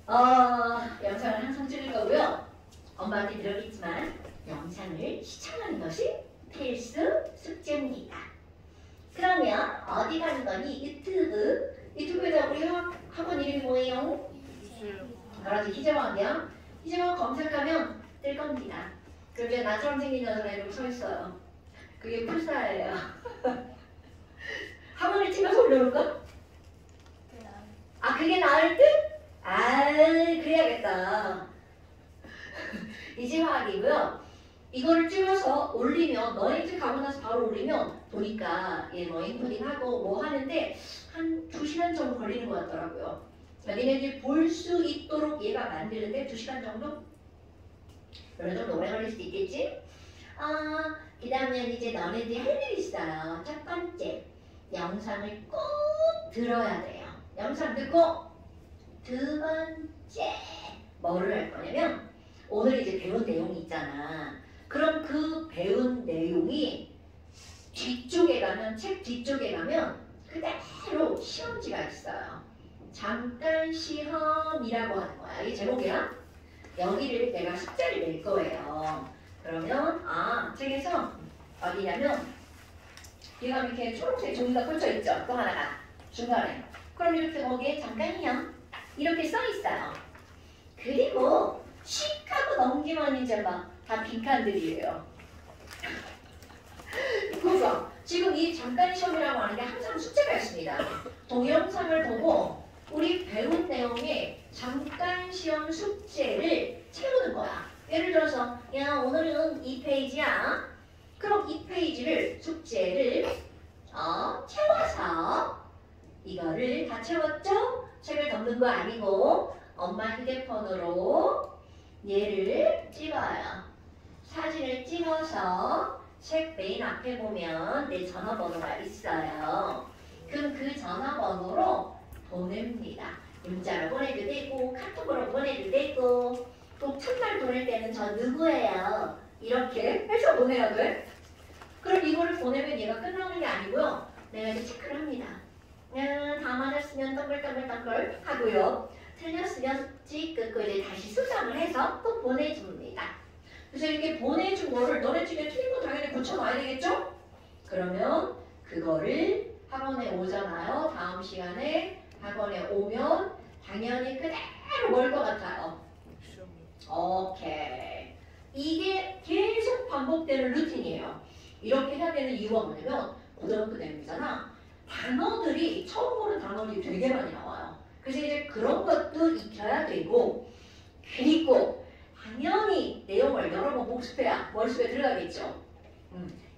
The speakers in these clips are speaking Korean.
영상을 항상 찍을 거고요. 엄마한테 들었겠지만 영상을 시청하는 것이 필수 숙제입니다. 그러면 어디 가는 거니? 유튜브에다 우리 학원 이름이 뭐예요? 알아서 희재왕이야. 희재왕 검색하면 뜰 겁니다. 그런데 나처럼 생긴 여자가 이러고 서 있어요. 그게 풀사예요. 학원을 찍어서 올려놓을까? 그게 나을 듯? 그래야겠다. 이지화학이고요. 이거를 찍어서 올리면 너희들 가고 나서 바로 올리면 보니까 뭐 인코딩하고 뭐 하는데 한 2시간 정도 걸리는 것 같더라고요. 니네들이 볼 수 있도록 얘가 만드는데 2시간 정도? 어느 정도 오래 걸릴 수도 있겠지? 그 다음에 이제 너네들이 할 일이 있어요. 첫 번째, 영상을 꼭 들어야 돼요. 영상 듣고 두 번째, 뭐를 할 거냐면 오늘 이제 배운 내용이 있잖아. 그럼 그 배운 내용이 뒤쪽에 가면, 책 뒤쪽에 가면 그대로 시험지가 있어요. 잠깐 시험이라고 하는 거야. 이게 제목이야. 여기를 내가 숫자를 낼 거예요. 그러면 책에서 어디냐면 얘가 이렇게 초록색 종이가 꽂혀 있죠. 또 하나가 중간에. 그럼 이렇게 거기에 잠깐이요. 이렇게 써 있어요. 그리고 씩 하고 넘기면 이제 막 다 빈칸들이에요. 그래서 지금 이 잠깐 시험이라고 하는 게 항상 숙제가 있습니다. 동영상을 보고 우리 배운 내용에 잠깐 시험 숙제를 채우는 거야. 예를 들어서 야 오늘은 2페이지야. 그럼 2페이지를 숙제를 채워서 이거를 다 채웠죠? 책을 덮는 거 아니고 엄마 휴대폰으로 얘를 찍어요. 사진을 찍어서 책 메인 앞에 보면 내 전화번호가 있어요. 그럼 그 전화번호로 보냅니다. 문자로 보내도 되고 카톡으로 보내도 되고 또 첫날 보낼 때는 저 누구예요? 이렇게 해서 보내야 돼. 그럼 이거를 보내면 얘가 끝나는 게 아니고요. 내가 이제 체크를 합니다. 다 맞았으면 동글동글 하고요. 틀렸으면 찍 긋고 이제 다시 수정을 해서 또 보내줍니다. 그래서 이렇게 보내준 거를 너네 집에 틀린 거 당연히 고쳐놔야 되겠죠? 그러면 그거를 학원에 오잖아요. 다음 시간에 학원에 오면 당연히 그대로 뭘 것 같아요? 오케이. 이게 계속 반복되는 루틴이에요. 이렇게 해야 되는 이유가 뭐냐면 고등학교 내용이잖아. 단어들이 처음 보는 단어들이 되게 많이 나와요. 그래서 이제 그런 것도 익혀야 되고 그리고 당연히 내용을 여러 번 복습해야 머릿속에 들어가겠죠.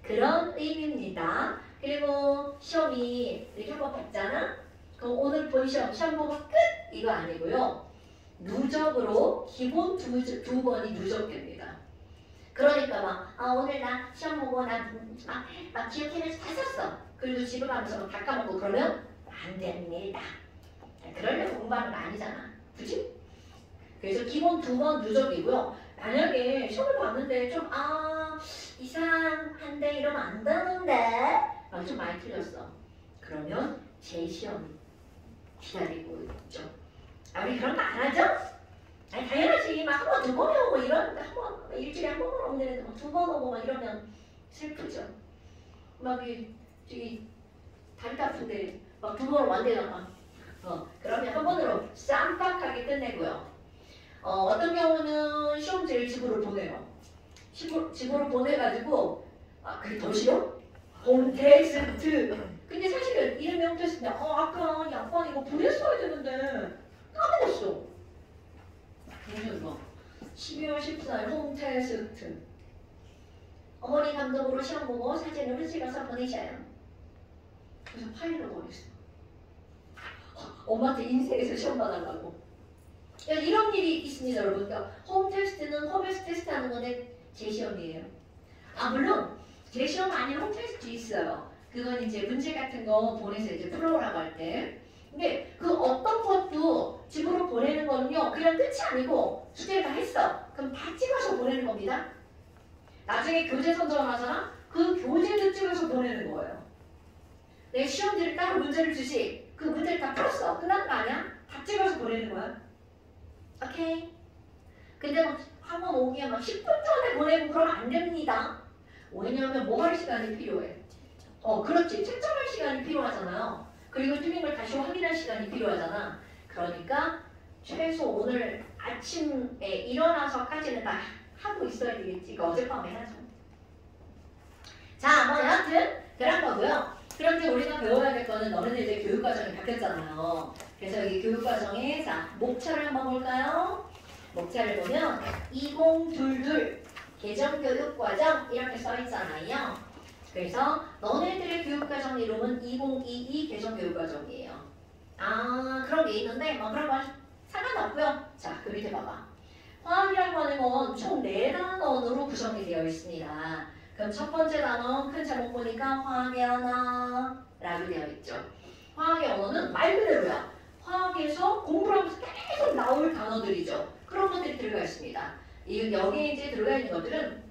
그런 의미입니다. 그리고 시험이 이렇게 한번 봤잖아? 그럼 오늘 본 시험 보고 끝! 이거 아니고요. 누적으로 기본 두 번이 누적됩니다. 그러니까 오늘 나 시험 보고 막 기억해내서 다 썼어. 그리고 집에 가면서 다 까먹고 그러면 안 됩니다. 그러려고 공부하는 거 아니잖아. 그치? 그래서 기본 2번 누적이고요. 만약에 시험을 봤는데 좀 이상한데 이러면 안 되는데 좀 많이 틀렸어. 그러면 재시험 기다리고 있죠. 우리 그런 거 안 하죠? 당연하지. 한 번, 2번 오고 이러는데 일주일에 한 번은 오면 되는데 2번 오고 막 이러면 슬프죠. 저기 다리 아픈데 2번 완대잖아. 그러면 한 번으로 쌈박하게 끝내고요. 어떤 경우는 시험지를 집으로 보내요. 집으로 보내가지고 그게 더 싫어? 홈테스트. 근데 사실은 이름이 홈테스트인데 아까 약관 이거 보냈어야 되는데 까먹었어. 그래서 12월 14일 홈테스트. 어머니 감독으로 시험 보고 사진을 찍어서 보내셔요. 그래서 파일로 보냈어. 엄마한테 인생에서 시험 봐달라고. 이런 일이 있습니다, 여러분. 홈테스트는 홈에서 테스트하는 건데 재시험이에요. 물론 재시험 아닌 홈테스트 있어요. 그건 이제 문제 같은 거 보내서 이제 풀어오라고 할 때. 근데 그 어떤 것도 집으로 보내는 거는요, 그냥 끝이 아니고 숙제를 다 했어. 그럼 다 찍어서 보내는 겁니다. 나중에 교재 선정하잖아? 그 교재도 찍어서 보내는 거예요. 내 시험지를 따로 문제를 주시. 그 문제를 다 풀었어. 끝난 거 아니야? 다 찍어서 보내는 거야. 오케이? 근데 막 학원 오기에 막 10분 전에 보내고 그러면 안 됩니다. 왜냐하면 뭐 할 시간이 필요해? 그렇지. 채점할 시간이 필요하잖아요. 그리고 틀린 걸 다시 확인할 시간이 필요하잖아. 그러니까 최소 오늘 아침에 일어나서까지는 다 하고 있어야 되겠지. 이거 어젯밤에 하죠. 자, 뭐 여하튼 그런 거고요. 그런데 우리가 배워야 될 거는 너네들 이제 교육과정이 바뀌었잖아요. 그래서 여기 교육과정에 자 목차를 한번 볼까요? 목차를 보면 2022 개정교육과정 이렇게 써있잖아요. 그래서 너네들의 교육과정 이름은 2022 개정교육과정이에요. 아 그런 게 있는데 뭐 그런 건 상관없고요. 자 그 밑에 봐봐. 화학이라고 하는 건 총 4단원으로 구성이 되어 있습니다. 그럼 첫 번째 단원 큰 제목 보니까 화학의 언어라고 되어 있죠. 화학의 언어는 말 그대로야. 화학에서 공부를 하면서 계속 나올 단어들이죠. 그런 것들이 들어가 있습니다. 여기에 이제 들어가 있는 것들은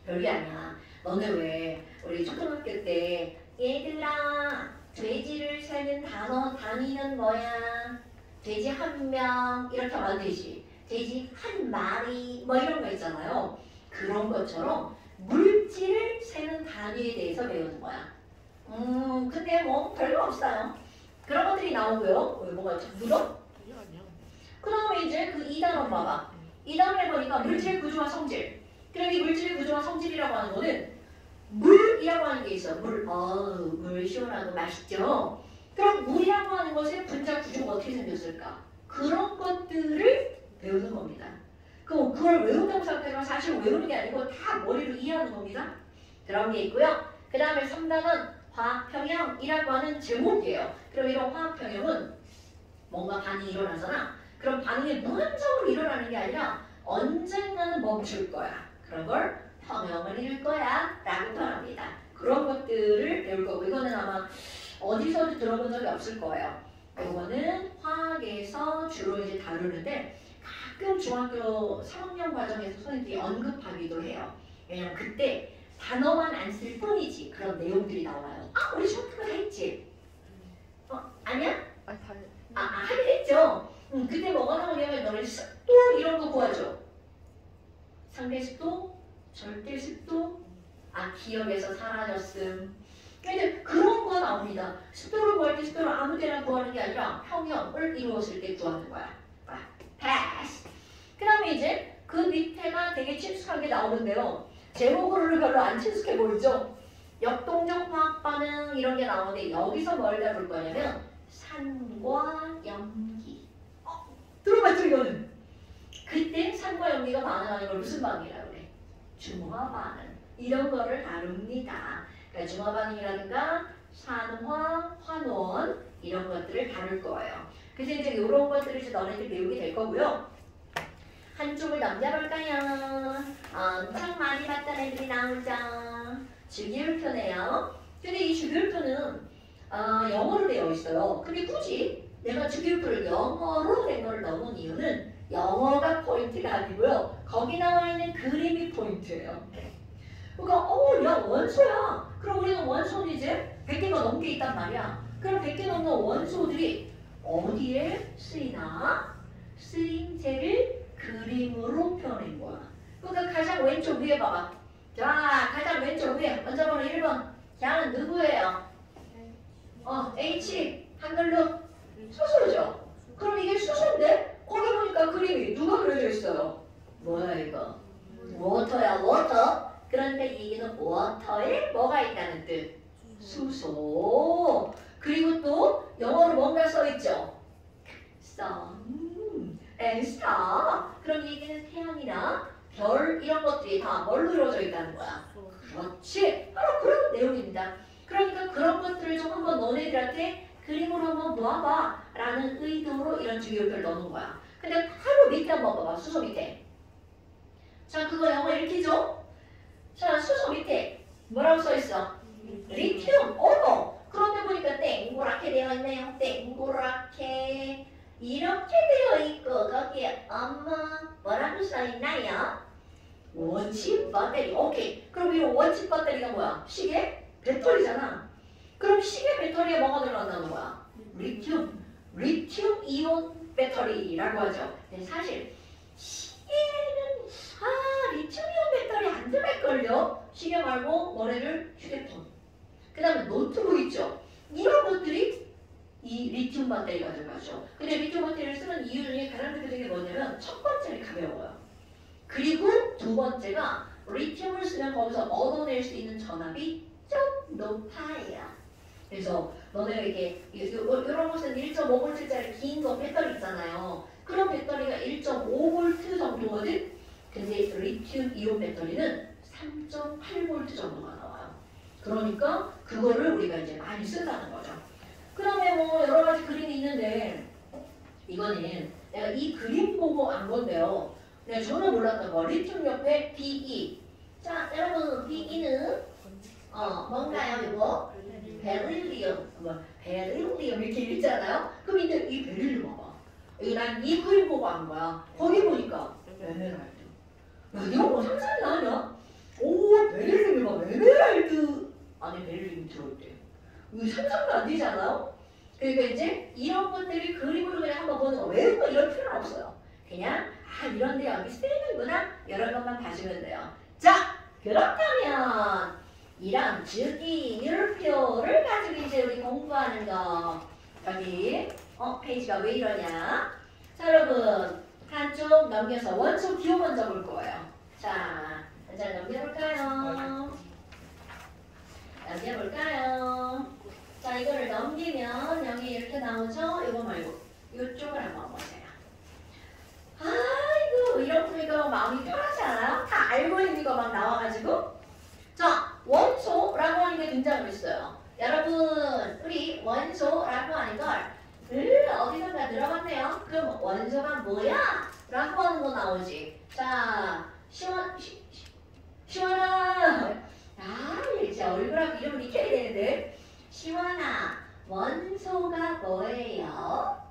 별게 아니야. 너네 왜 우리 초등학교 때 얘들아 돼지를 세는 단위는 뭐야? 돼지 한 명 이렇게 하면 되지. 돼지 한 마리 뭐 이런 거 있잖아요. 그런 것처럼 물질을 세는 단위에 대해서 배우는 거야. 근데 뭐 별거 없어요. 그런 것들이 나오고요. 왜 뭐가 물어? 그 다음에 이제 그 2단원 봐봐. 2단원에 보니까 물질의 구조와 성질. 그럼 이 물질의 구조와 성질이라고 하는 거는 물이라고 하는 게 있어. 물 시원하고 맛있죠. 그럼 물이라고 하는 것의 분자 구조가 어떻게 생겼을까? 그런 것들을 배우는 겁니다. 그걸 외운다고 생각해도 사실 외우는 게 아니고 다 머리로 이해하는 겁니다. 그런 게 있고요. 그 다음에 3단은 화학평형이라고 하는 제목이에요. 그럼 이런 화학평형은 뭔가 반응이 일어나잖아. 그럼 반응이 무한적으로 일어나는 게 아니라 언젠가는 멈출 거야. 그런 걸 평형을 이룰 거야 라고 표현합니다. 그런 것들을 배울 거고 이거는 아마 어디서도 들어본 적이 없을 거예요. 이거는 화학에서 주로 이제 다루는데 가끔 중학교 3학년 과정에서 선생님들이 언급하기도 해요. 왜냐면 그때 단어만 안 쓸 뿐이지 그런 내용들이 나와요. 아 우리 중학교 다 했지? 아니야? 하긴 했죠. 그때 뭐가 나오냐면 너네 습도 이런 거 구하죠. 상대 습도, 절대 습도, 기억에서 사라졌음. 근데 그런 거 나옵니다. 습도를 구할 때 습도를 아무 데나 구하는 게 아니라 평형을 이루었을 때 구하는 거야. 패스. 그 다음에 이제 그 밑에가 되게 친숙하게 나오는데요. 제목으로는 별로 안 친숙해 보이죠? 역동적 화학 반응 이런 게 나오는데 여기서 뭘 다룰 거냐면 산과 염기. 들어봤죠 이거는? 그때 산과 염기가 반응하는 걸 무슨 반응이라고 그래? 중화 반응. 이런 거를 다룹니다. 그러니까 중화 반응이라든가 산화, 환원 이런 것들을 다룰 거예요. 그래서 이제 이런 것들을 이제 너네들 배우게 될 거고요. 한쪽을 넘겨볼까요? 엄청 많이 봤던 애들이 나오죠. 주기율표네요. 근데 이 주기율표는 영어로 되어 있어요. 근데 굳이 내가 주기율표를 영어로 된 걸 넣은 이유는 영어가 포인트가 아니고요. 거기 나와 있는 그림이 포인트예요. 그러니까 야 원소야. 그럼 우리는 원소는 이제 100개가 넘게 있단 말이야. 그럼 100개 넘는 원소들이 어디에 쓰이나? 쓰임새를 그림으로 표현한 거야. 그러니까 가장 왼쪽 위에 봐봐. 자, 가장 왼쪽 위에 먼저 보는 1번. 걔는 누구예요? H. 한글로 수소죠. 그럼 이게 수소인데 거기 보니까 그림이 누가 그려져 있어요? 뭐야 이거? 워터야 워터. 그런데 이게는 워터에 뭐가 있다는 뜻? 수소. 그리고 또 영어로 뭔가 써있죠? sun and star. 그럼 이게는 태양이나 별 이런 것들이 다 뭘로 이루어져 있다는 거야? 그렇지. 바로 그런 내용입니다. 그러니까 그런 것들을 좀 한번 너네들한테 그림으로 한번 모아봐 라는 의도로 이런 주기율표를 넣는 거야. 근데 바로 밑에 한번 봐봐. 수소 밑에. 자 그거 영어 읽히죠? 자 수소 밑에 뭐라고 써있어? 리튬. 그런데 보니까 땡그랗게 되어 있네요. 땡그랗게 이렇게 되어 있고 거기에 뭐라고 써있나요? 원칩 배터리. 오케이. 그럼 이 원칩 배터리가 뭐야? 시계? 배터리잖아. 그럼 시계 배터리에 뭐가 들어간다는 거야? 리튬 이온 배터리라고 하죠. 근데 사실 시계는 리튬이온 배터리 안 들어갈걸요? 시계 말고 뭐래를 휴대폰. 그 다음에 노트북 있죠? 이런 것들이 이 리튬 배터리가 들어가죠. 근데 리튬 배터리를 쓰는 이유 중에 가장 대표적인 게 뭐냐면 첫 번째는 가벼워요. 그리고 두 번째가 리튬을 쓰면 거기서 얻어낼 수 있는 전압이 좀 높아요. 그래서 너네가 이런 것은 1.5V짜리 긴 거 배터리 있잖아요. 그런 배터리가 1.5V 정도거든. 근데 리튬 이온 배터리는 3.8V 정도가 나와요. 그러니까 그거를 우리가 이제 많이 쓴다는 거죠. 그 다음에 뭐 여러 가지 그림이 있는데 이거는 내가 이 그림 보고 안 건데요. 내가 전혀 몰랐던 거. 리튬 옆에 Be. 자, 여러분 Be는 뭔가요 이거? 베릴리움. 베릴리움 이렇게 읽잖아요. 그럼 이제 이 베릴리움 봐봐. 난 이 그림 보고 한 거야. 거기 보니까 에메랄드. 야, 이런 거 상상이 나냐? 오, 베릴리움이 막 에메랄드 안에 베릴리움이 들어있대. 이거 상상도 안 되지 않아요? 그러니까 이제 이런 것들이 그림으로 그냥 한번 보는 거 외우고 이럴 필요는 없어요. 그냥 이런데 여기 쓰이는구나 이런 것만 봐주면 돼요. 자, 그렇다면 이런 주기율표를 가지고 이제 우리 공부하는 거 여기 페이지가 왜 이러냐? 자, 여러분 한쪽 넘겨서 원소 기호 먼저 볼 거예요. 자, 한장 넘겨볼까요? 넘겨볼까요? 자, 이거를 넘기면 여기 이렇게 나오죠? 이거 말고 이쪽을 한번 보세요. 아이고 이런 보니까 마음이 편하지 않아요? 다 알고 있는 거 막 나와가지고. 자, 원소라고 하는 게 등장을 했어요. 여러분 우리 원소라고 하는 걸 어디선가 들어봤네요. 그럼 원소가 뭐야? 라고 하는 거 나오지. 자, 시원아 이제 얼굴하고 이름을 익혀야 되는데 시원아 원소가 뭐예요?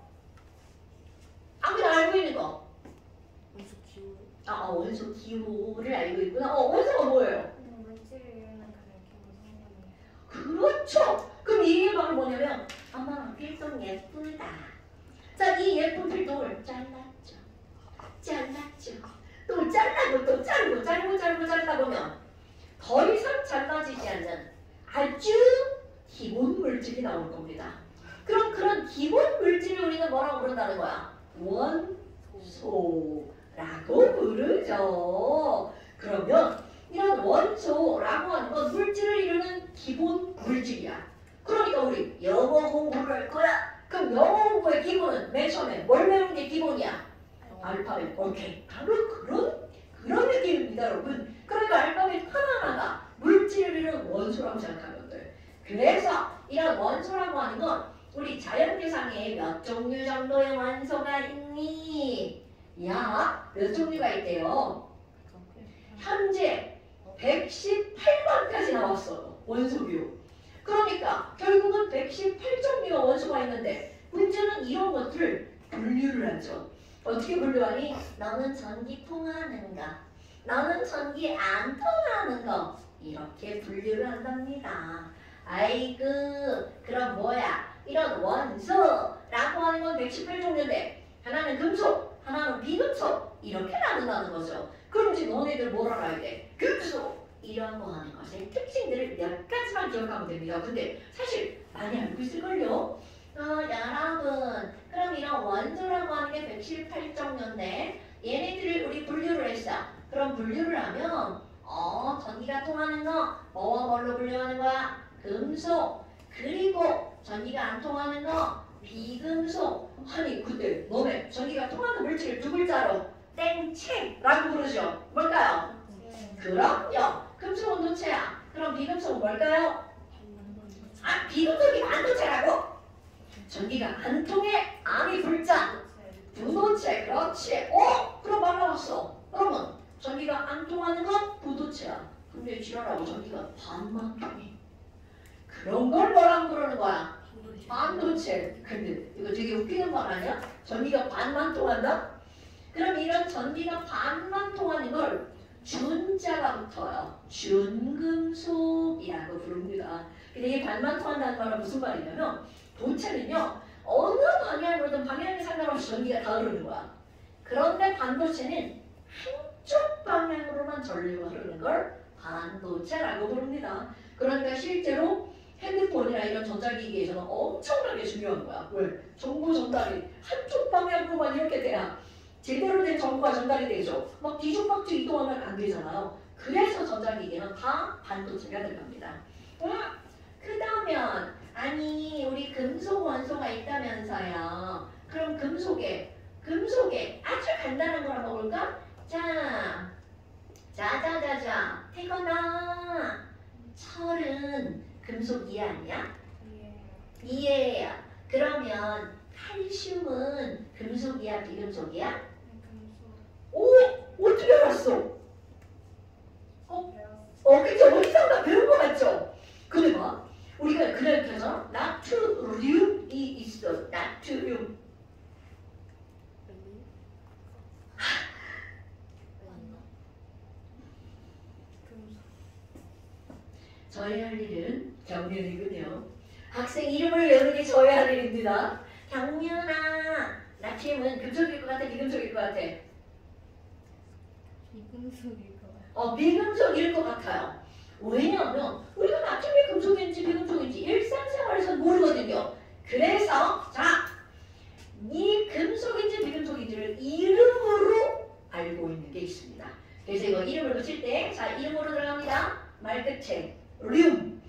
아무나 알고 있는 거. 원소 기호. 원소 기호를 알고 있구나. 원소가 뭐예요? 물질을 이루는 가장 기본 성분이에요. 그렇죠. 그럼 이 말은 뭐냐면 엄마 필동 예쁘다. 자, 이 예쁜 필동을 잘랐죠. 또 잘라고 또 자르고 자르다 보면 더 이상 잘라지지 않는 아주 기본 물질이 나올 겁니다. 그럼 그런 기본 물질을 우리는 뭐라고 부른다는 거야? 원소라고 부르죠. 그러면 이런 원소라고 하는 건 물질을 이루는 기본 물질이야. 그러니까 우리 영어 공부를 할 거야. 그럼 영어 공부의 기본은 맨 처음에 뭘 배우는 게 기본이야? 알파벳. 오케이. 바로 그런 느낌입니다, 여러분. 그러니까 알파벳 하나하나가 물질을 이루는 원소라고 생각하면 돼. 그래서 이런 원소라고 하는 건 우리 자연계상에 몇 종류 정도의 원소가 있니? 야, 몇 종류가 있대요? 현재 118번까지 나왔어요. 원소기호. 그러니까 결국은 118종류의 원소가 있는데 문제는 이런 것들을 분류를 하죠. 어떻게 분류하니? 너는 전기 통하는 거, 너는 전기 안 통하는 거 이렇게 분류를 한답니다. 아이고 그럼 뭐야? 이런 원소라고 하는 건 118종류인데 하나는 금속, 하나는 비금속 이렇게 나눈다는 거죠. 그럼 이제 너네들 뭘 알아야 돼? 금속 이런 거 하는 것의 특징들을 몇 가지만 기억하면 됩니다. 근데 사실 많이 알고 있을걸요? 여러분 그럼 이런 원소라고 하는 게 118종류인데 얘네들을 우리 분류를 했어. 그럼 분류를 하면 전기가 통하는 거 뭐와 뭘로 분류하는 거야? 금속. 그리고 전기가 안 통하는 거 비금속. 아니 근데 너네 전기가 통하는 물질을 두 글자로 땡채라고 부르죠. 뭘까요? 그럼요. 금속은 도체야. 그럼 비금속은 뭘까요? 비금속이 반도체라고? 전기가 안 통해. 암이 불자. 부도체. 그렇지. 그럼 말 나왔어. 그러면 전기가 안 통하는 건 부도체야. 근데 지랄하고 전기가 반만 통해. 그런 걸 뭐라고 부르는 거야? 반도체. 근데 이거 되게 웃기는 말 아니야? 전기가 반만 통한다? 그럼 이런 전기가 반만 통하는 걸 준자가 붙어요. 준금속이라고 부릅니다. 근데 이 반만 통한다는 말은 무슨 말이냐면 도체는요 어느 방향으로든 방향에 상관없이 전기가 다 흐르는 거야. 그런데 반도체는 한쪽 방향으로만 전류가 흐르는 걸 반도체라고 부릅니다. 그러니까 실제로 핸드폰이나 이런 전자기기에서는 엄청나게 중요한 거야. 왜? 정보 전달이 한쪽 방향으로만 이렇게 돼야 제대로 된 정보가 전달이 되죠. 막 뒤죽박죽 이동하면 안 되잖아요. 그래서 전자기기는 다 반도체가 들어갑니다. 그러면 아니 우리 금속 원소가 있다면서요. 그럼 금속에 아주 간단한 걸 한번 볼까? 자자자자 태건아 철은 금속이 아니야? 예. 이해야. 그러면 칼슘은 금속이야 비금속이야? 금속. 오! 어떻게 알았어? 배웠어. 그쵸? 어디서 다 배운 거 맞죠? 근데 봐. 우리가 그냥 이렇게 하잖아. 나트륨이 있어. 나트륨. 금속. 저희 할 일은 경륜이군요. 학생 이름을 외우는 게 저희 할 일입니다. 경륜아, 나트륨은 금속일 것 같아, 비금속일 것 같아? 비금속일 것 같아. 비금속일 것 같아요. 왜냐하면 우리가 나트륨이 금속인지 비금속인지 일상생활에서 모르거든요. 그래서 이 금속인지 비금속인지를 이름으로 알고 있는 게 있습니다. 그래서 이거 이름을 붙일 때 이름으로 들어갑니다. 말 끝에 륨,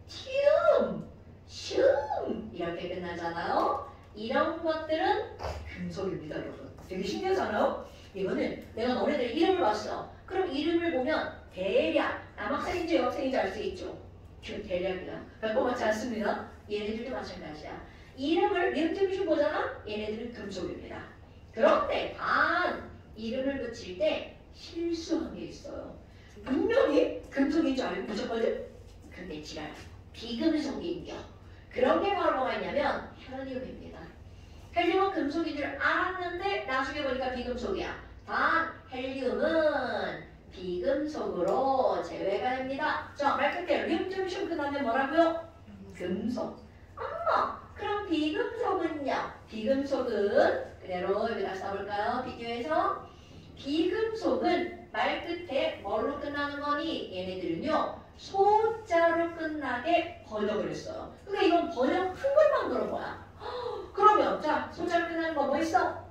튬, 슘 이렇게 끝나잖아요. 이런 것들은 금속입니다, 여러분. 되게 신기하잖아요. 이거는 내가 너네들 이름을 봤어. 그럼 이름을 보면 대략 남학생인지 여학생인지 알 수 있죠. 대략이다. 별거 많지 않습니다. 얘네들도 마찬가지야. 이름을 림틈이 보잖아? 얘네들은 금속입니다. 그런데 단 이름을 붙일 때 실수한 게 있어요. 분명히 금속인 줄 알고 붙였거든? 근데 지랄 비금속인겨. 그런 게 바로 뭐가 있냐면 헬륨입니다. 헬륨은 금속인 줄 알았는데 나중에 보니까 비금속이야. 단 헬륨은 비금속으로 제외가 됩니다. 자, 말 끝에 륨 끝나면 뭐라고요? 금속. 그럼 비금속은요? 비금속은 그대로 여기다 써볼까요? 비교해서 비금속은 말 끝에 뭘로 끝나는 거니? 얘네들은요 소자로 끝나게 번역을 했어요. 그러니까 이건 번역한 것만 그런 거야. 그러면 자 소자로 끝나는 거 뭐 있어?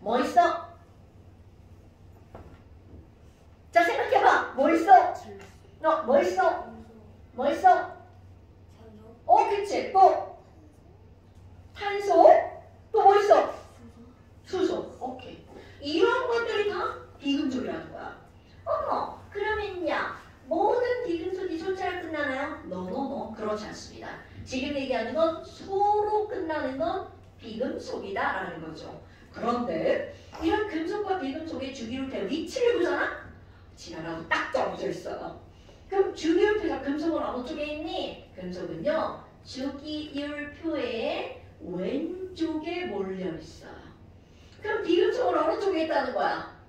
뭐 있어? 자 생각해봐. 뭐 있어? 뭐 있어? 뭐 있어? 그치. 또 탄소. 또 뭐 있어? 수소. 오케이. 이런 것들이 다 비금속이라는 거야. 그러면요 모든 비금속이 소자로 끝나나요? No. 그렇지 않습니다. 지금 얘기하는 건 소로 끝나는 건 비금속이다라는 거죠. 그런데 이런 금속과 비금속의 주기율표의 위치를 보잖아? 지나가고 딱 정해져 있어요. 그럼 주기율표가 금속은 어느 쪽에 있니? 금속은요 주기율표의 왼쪽에 몰려 있어요. 그럼 비금속은 어느 쪽에 있다는 거야?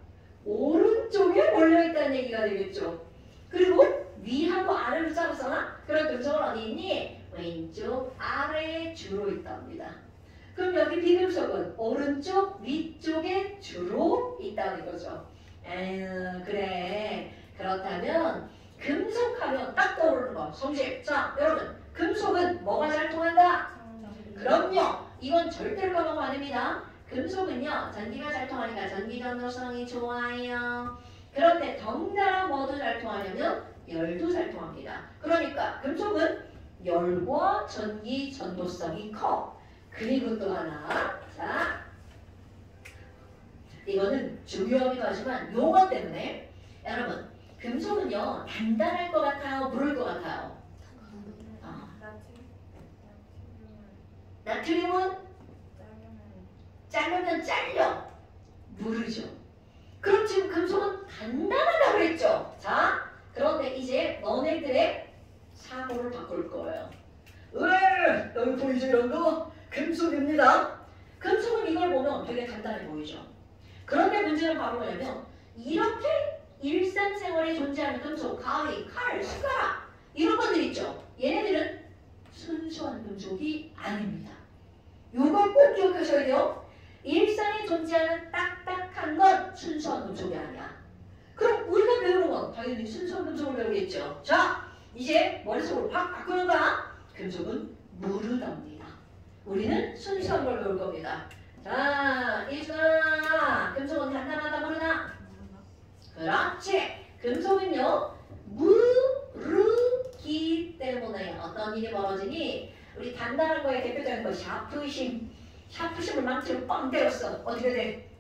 오른쪽에 몰려 있다는 얘기가 되겠죠. 그리고 위하고 아래로 짜고서나 그런 금속은 어디 있니? 왼쪽 아래에 주로 있답니다. 그럼 여기 비금속은 오른쪽 위쪽에 주로 있다는 거죠. 그래. 그렇다면 금속하면 딱 떠오르는 거. 성질. 자, 여러분. 금속은 뭐가 잘 통한다? 그럼요. 이건 절대로 까먹으면 안 됩니다. 금속은요. 전기가 잘 통하니까 전기 전도성이 좋아요. 그런데 덩달아 뭐도 잘 통하냐면 열도 잘 통합니다. 그러니까 금속은 열과 전기 전도성이 커. 그리고 또 하나. 자, 이거는 중요하기도 하지만 용어 때문에 여러분 금속은요 단단할 것 같아요? 무를 것 같아요? 나트륨은 자르면 잘려 무르죠. 그럼 지금 금속은 단단하다고 했죠. 자, 그런데 이제 너네들의 사고를 바꿀 거예요. 여기 보이죠 이런 거? 금속입니다. 금속은 이걸 보면 되게 단단해 보이죠. 그런데 문제는 바로 뭐냐면 이렇게 일상생활에 존재하는 금속, 가위, 칼, 숟가락 이런 것들 있죠. 얘네들은 순수한 금속이 아닙니다. 꼭 기억하셔야 돼요. 일상에 존재하는 딱딱한 건 순수한 금속이 아니야. 그럼 우리가 배우는 건 당연히 순수한 금속을 배우겠죠. 자, 이제 머릿속으로 확 바꾸는 거야. 금속은 무르답니다. 우리는 순수한 걸 배울 겁니다. 자, 이수아, 금속은 단단하다 무르다? 그렇지. 금속은요 무르기 때문에 어떤 일이 벌어지니 우리 단단한 거에 대표적인 거 샤프심을 망치로 빵 때렸어. 어떻게 돼?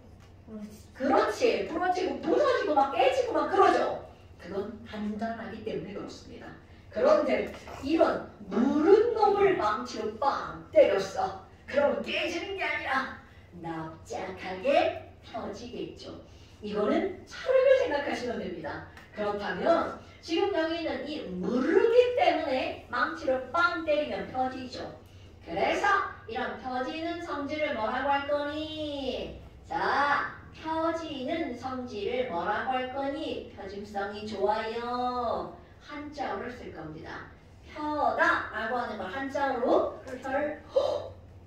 그렇지. 부러지고 부서지고 막 깨지고 막 그러죠. 그건 단단하기 때문에 그렇습니다. 그런데 이런 무른 놈을 망치로 빵 때렸어. 그러면 깨지는 게 아니라 납작하게 펴지겠죠. 이거는 차를 생각하시면 됩니다. 그렇다면 지금 여기 있는 이 무르기 때문에 망치로 빵 때리면 펴지죠. 그래서 이런 펴지는 성질을 뭐라고 할 거니? 자, 펴지는 성질을 뭐라고 할 거니? 펴짐성이 좋아요. 한자어를 쓸 겁니다. 펴다 라고 하는 걸 한자어로 펼.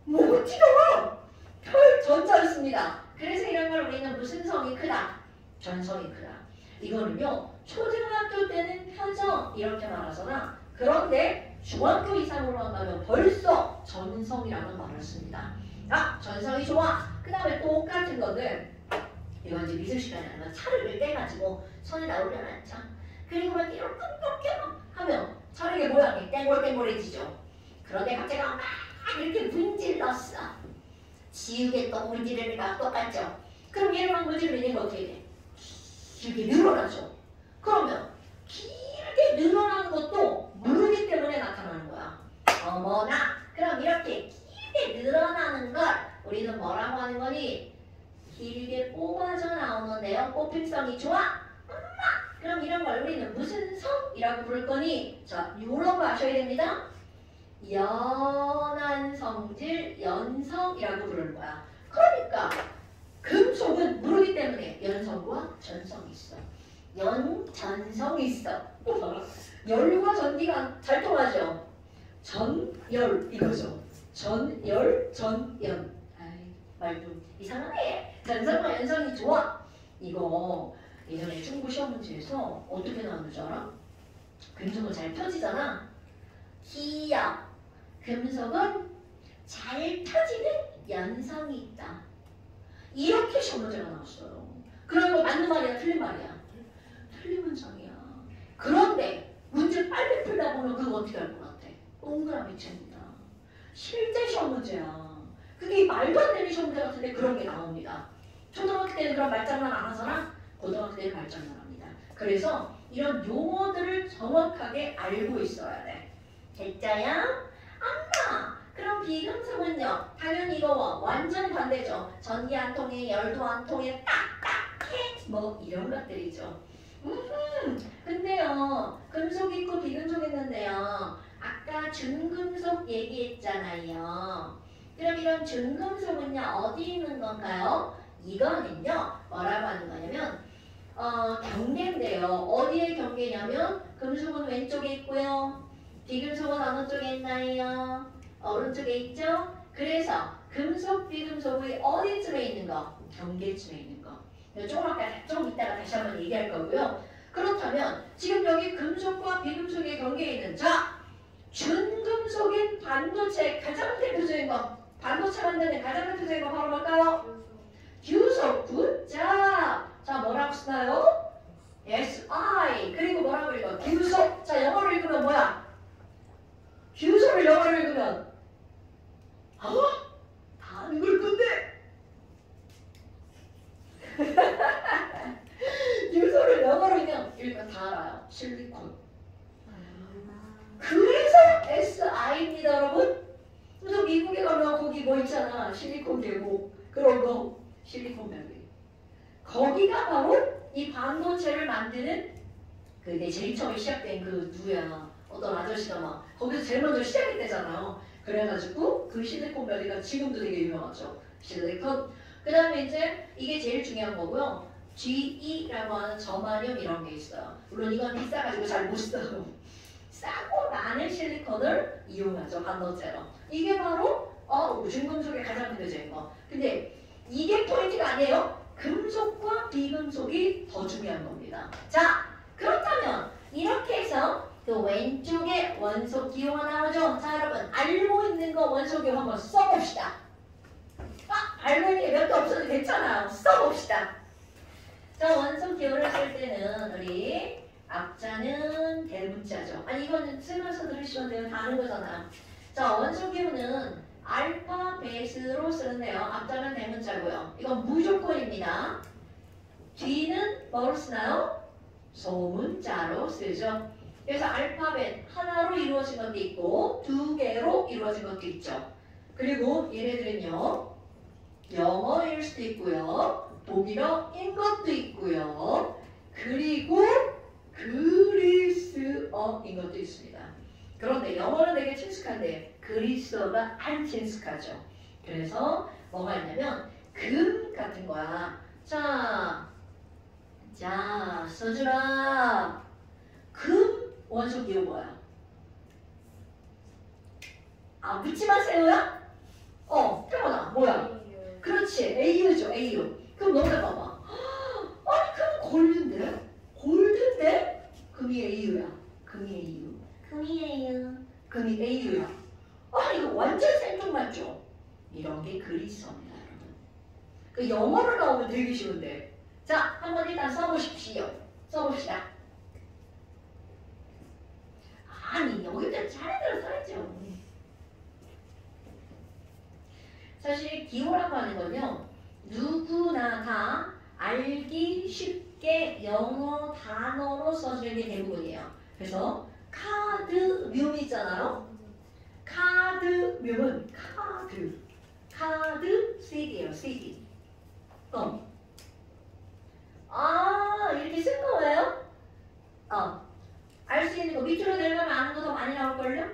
멋지다! 펼 전자를 씁니다. 그래서 이런 걸 우리는 무슨 성이 크다? 전성이 크다. 이거는요 초등학교 때는 편성 이렇게 말하잖아. 그런데 중학교 이상으로 한다면 벌써 전성이라는 말을 씁니다. 아, 전성이 좋아. 그 다음에 똑같은 건데 이건 이제 미술 시간에 아니면 차를 떼가지고 손에다 올려놨죠. 그리고 막 이렇게 하면 차르의 모양이 땡골땡골해지죠. 그런데 갑자기 막 이렇게 문질렀어. 지우개또 문지르니까 똑같죠. 그럼 얘를 막 문지르면 어떻게 돼? 길게 늘어나죠. 그러면 길게 늘어나는 것도 무르기 때문에 나타나는 거야. 어머나, 그럼 이렇게 길게 늘어나는 걸 우리는 뭐라고 하는 거니? 길게 뽑아져 나오는데요. 뽑힘성이 좋아? 엄마! 그럼 이런 걸 우리는 무슨 성이라고 부를 거니? 자, 이런 거 아셔야 됩니다. 연한 성질, 연성이라고 부르는 거야. 그러니까 금속은 무르기 때문에 연성과 전성이 있어. 전성이 있어. 열과 전기가 잘 통하죠. 전열 이거죠. 전열, 전연. 아이, 말 좀 이상하네. 전성과 연성이 좋아. 이거 예전에 중고 시험 문제에서 어떻게 나오는 줄 알아? 금속은 잘 펴지잖아. 기역. 금속은 잘 펴지는 연성이 있다. 이렇게 시험 문제가 나왔어요. 그런 거 맞는 말이야, 틀린 말이야? 틀린 문장이야. 그런데 문제 빨리 풀다 보면 그거 어떻게 할 것 같아? 동그라미 칩니다. 실제 시험 문제야. 그게 말도 안 되는 시험 문제 같은데 그런 게 나옵니다. 초등학교 때는 그런 말장난 안 하잖아? 고등학교 때는 말장난 합니다. 그래서 이런 용어들을 정확하게 알고 있어야 돼. 됐자야? 엄마! 그럼 비금속은요? 당연히 이거 완전 반대죠. 전기 안 통해, 열도 안 통해, 딱딱해. 뭐 이런 것들이죠. 근데요, 금속 있고 비금속 있는데요. 아까 준금속 얘기했잖아요. 그럼 이런 준금속은요, 어디 있는 건가요? 이거는요, 뭐라고 하는 거냐면, 경계인데요. 어디에 경계냐면, 금속은 왼쪽에 있고요. 비금속은 어느 쪽에 있나요? 오른쪽에 있죠? 그래서 금속, 비금속의 어디쯤에 있는 거? 경계쯤에 있는 거. 좀 이따가 다시 한번 얘기할 거고요. 그렇다면 지금 여기 금속과 비금속의 경계에 있는 자, 준금속인 반도체 가장 대표적인 거, 반도체 만드는 가장 대표적인 거 바로 뭘까요? 규속. 굿잡. 자, 뭐라고 쓰나요? SI. 그리고 뭐라고 읽어? 규속. 자, 영어로 읽으면 뭐야? 규속을 영어로 읽으면 다 읽을 건데 규속을 영어로 읽으면 다 알아요. 실리콘. 그래서 SI입니다, 여러분. 그래서 미국에 가면 거기 뭐 있잖아. 실리콘 계곡 그런 거. 실리콘 밸리. 거기가 바로 이 반도체를 만드는 그게 제일 처음에 시작된 그 누구야? 어떤 아저씨가 막 거기서 제일 먼저 시작했대잖아요. 그래가지고 그 실리콘밸리가 지금도 되게 유명하죠. 실리콘. 그 다음에 이제 이게 제일 중요한 거고요. GE라고 하는 저마늄 이런 게 있어요. 물론 이건 비싸가지고 잘 못 써요. 싸고 많은 실리콘을 이용하죠. 반도체로. 이게 바로 중금속의 가장 대표적인 거. 근데 이게 포인트가 아니에요. 금속과 비금속이 더 중요한 겁니다. 자, 그렇다면 이렇게 해서 그 왼쪽에 원소 기호가 나오죠. 자, 여러분 알고 있는 거 원소 기호 한번 써봅시다. 알고 있는 게 몇 개 없어도 괜찮아요. 써봅시다. 자, 원소 기호를 쓸 때는 우리 앞자는 대문자죠. 아니 이거는 쓰면서 들으시면 돼요. 다 아는 거잖아요. 자, 원소 기호는 알파벳으로 쓰는데요. 앞자는 대문자고요. 이건 무조건입니다. 뒤는 뭐로 쓰나요? 소문자로 쓰죠. 그래서 알파벳 하나로 이루어진 것도 있고 두 개로 이루어진 것도 있죠. 그리고 얘네들은요. 영어일 수도 있고요. 독일어인 것도 있고요. 그리고 그리스어인 것도 있습니다. 그런데 영어는 되게 친숙한데 그리스어가 안 친숙하죠. 그래서 뭐가 있냐면 금 같은 거야. 자, 써주라. 금 원소 기호 뭐야? 묻지 마세요야? 태권아 뭐야? 그렇지, AU죠, AU. 그럼 너네 봐봐. 그럼 골드인데? 골드인데? 금이 AU야. 금이 AU. 금이 AU야. 이거 완전 생뚱맞죠? 이런 게 그리스어입니다, 여러분. 그 영어로 나오면 되게 쉬운데. 자, 한번 일단 써보십시오. 써봅시다. 아니, 여기다 차례대로 써야죠. 사실 기호라고 하는 건요. 누구나 다 알기 쉽게 영어 단어로 써주는 게 대부분이에요. 그래서 카드뮴 있잖아요. 카드뮴은 카드 CD예요. CD. 이렇게 쓴 거예요? 알 수 있는 거 밑으로 내려가면 아는 거 더 많이 나올걸요?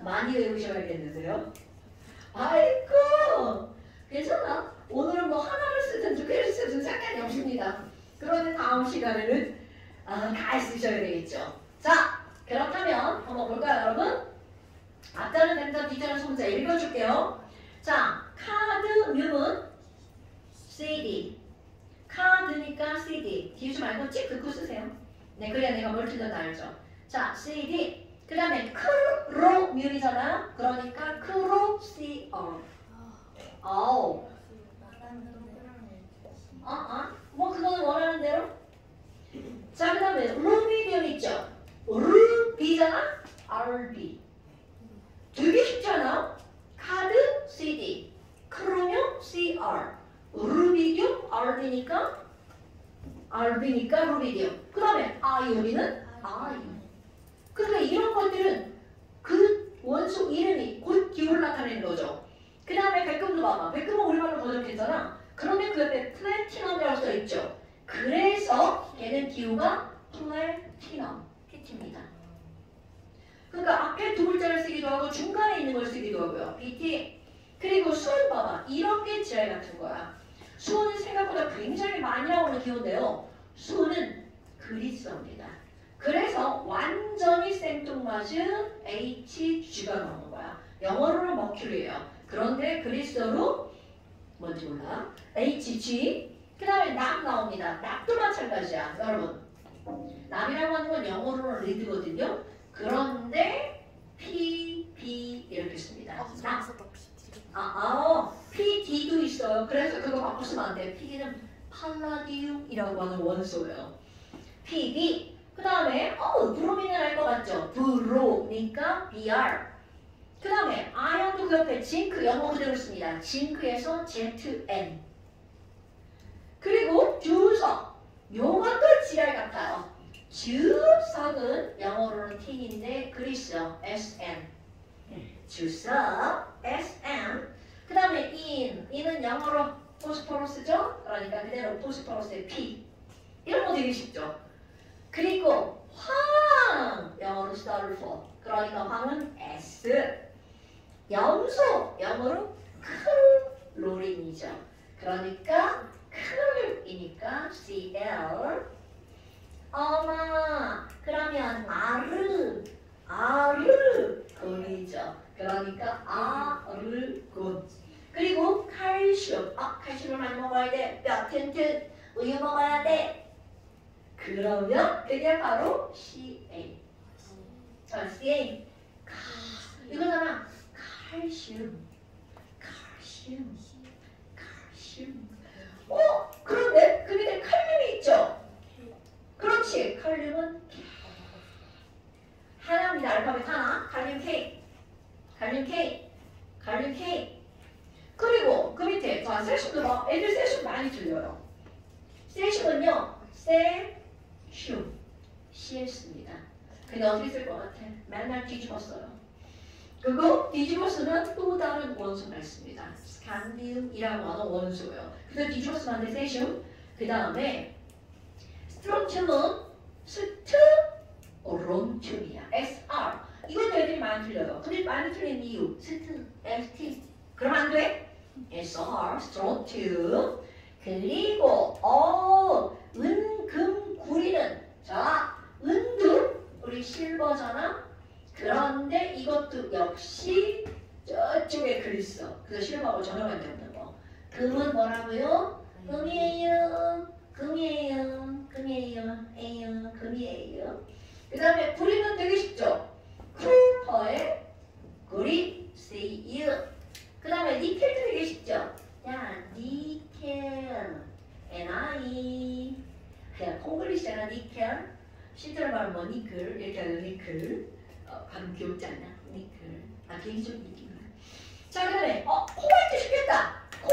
많이 외우셔야겠는데요? 괜찮아. 오늘은 뭐 하나를 쓰든 두 개를 쓰든 상관이 없습니다. 그런데 다음 시간에는 다 쓰셔야 되겠죠. 자, 그렇다면 한번 볼까요, 여러분? 앞자는 된다, 뒤자는 손자 읽어줄게요. 자, 카드뮴은 CD. 카드니까 CD. 뒤지 말고 찍 긋고 쓰세요. 네, 그래야 내가 뭘 틀렸다 알죠. 자, CD. 그 다음에 크로뮴이잖아요. 그러니까 크로시어. 뭐 그거는 원하는 대로. 자, 그 다음에 루비뮴 있죠. 루비잖아. RB. 되게 쉽잖아. 카드 CD. 크로뮴 CR. 루비뮴 RB니까 루비뮴. 그 다음에 아이오리는 I. 그러니까 이런 것들은 그 원소 이름이 곧 기호를 나타내는 거죠. 그 다음에 백금도 봐봐. 백금은 우리말로 번역했잖아. 그러면 그 옆에 플래티넘이라고 써있죠. 그래서 얘는 기호가 플래티넘, PT입니다. 그러니까 앞에 두 글자를 쓰기도 하고 중간에 있는 걸 쓰기도 하고요. PT. 그리고 수은 봐봐. 이런 게 지랄 같은 거야. 수은은 생각보다 굉장히 많이 나오는 기호인데요. 수은은 그리스어입니다. 그래서 완전히 생뚱맞은 HG가 나오는 거야. 영어로는 머큐리예요. 그런데 그리스어로 뭔지 몰라. HG. 그 다음에 납 나옵니다. 납도 마찬가지야. 여러분. 납이라고 하는 건 영어로는 리드거든요. 그런데 PP 이렇게 씁니다. PD도 있어요. 그래서 그거 바꿔 쓰면 안 돼. PD는 팔라디움이라고 하는 원소예요. PD. 그 다음에 브로민을 알 것 같죠? 브로니까 BR. 그 다음에 아연도 그 옆에 징크 영어 그대로 씁니다. 징크에서 ZN. 그리고 주석. 요것도 지랄 같아요. 주석은 영어로는 T인데 그리스어 SN. 주석 SN. 그 다음에 인은 영어로 포스포러스죠? 그러니까 그대로 포스포러스의 P. 이런 거 되게 쉽죠? 그리고 황 영어로 sulfur. 그러니까 황은 S. 염소 영어로 클로린이죠. 그러니까 클이니까 Cl. 어마 그러면 아르곤이죠. 그러니까 아르곤. 그리고 칼슘. 칼슘을 많이 먹어야 돼. 뼈 튼튼. 우유 먹어야 돼. 그러면 그게 바로 CA. CA. 이거잖아. 칼슘. 그런데 그 밑에 칼륨이 있죠? 그렇지. 칼륨은 하나입니다. 알파벳 하나. 칼륨 K. 그리고 그 밑에 자 세슘도 봐. 애들 세슘 많이 들려요. 세슘은요. 세슘. CS입니다. 근데 어떻게 쓸 것 같아? 맨날 뒤집어 써요. 그거 뒤집어 쓰면 또 다른 원소가 있습니다. 스칸디움이라고 하는 원소예요. 그래서 뒤집어 쓰면 안 돼, 세슘. 그 다음에 스트론튬은 스트론튬이야. SR. 이것도 애들이 많이 틀려요. 근데 많이 틀린 이유. ST. 그럼 안 돼? SR, 스트론튬. 그리고 은금구리는 자, 은금 우리 실버잖아. 그런데 이것도 역시 저쪽에 글 있어. 그래서 실버하고 전혀 관계없는 거. 금은 뭐라고요? 금이에요. 그 다음에 구리는 되게 쉽죠? 쿠퍼에 구리, 세이유. 그 다음에 니켈도 되게 쉽죠? 야, 니켈, NI. 그냥 콩글리시잖아, 니켈. 실제로 말하면 뭐 니클, 이렇게 하는 니클. 발음 귀엽지 않냐? 니클. 괜히 좀 느낌. 자, 그 다음에 코가 있기 쉽겠다. 코.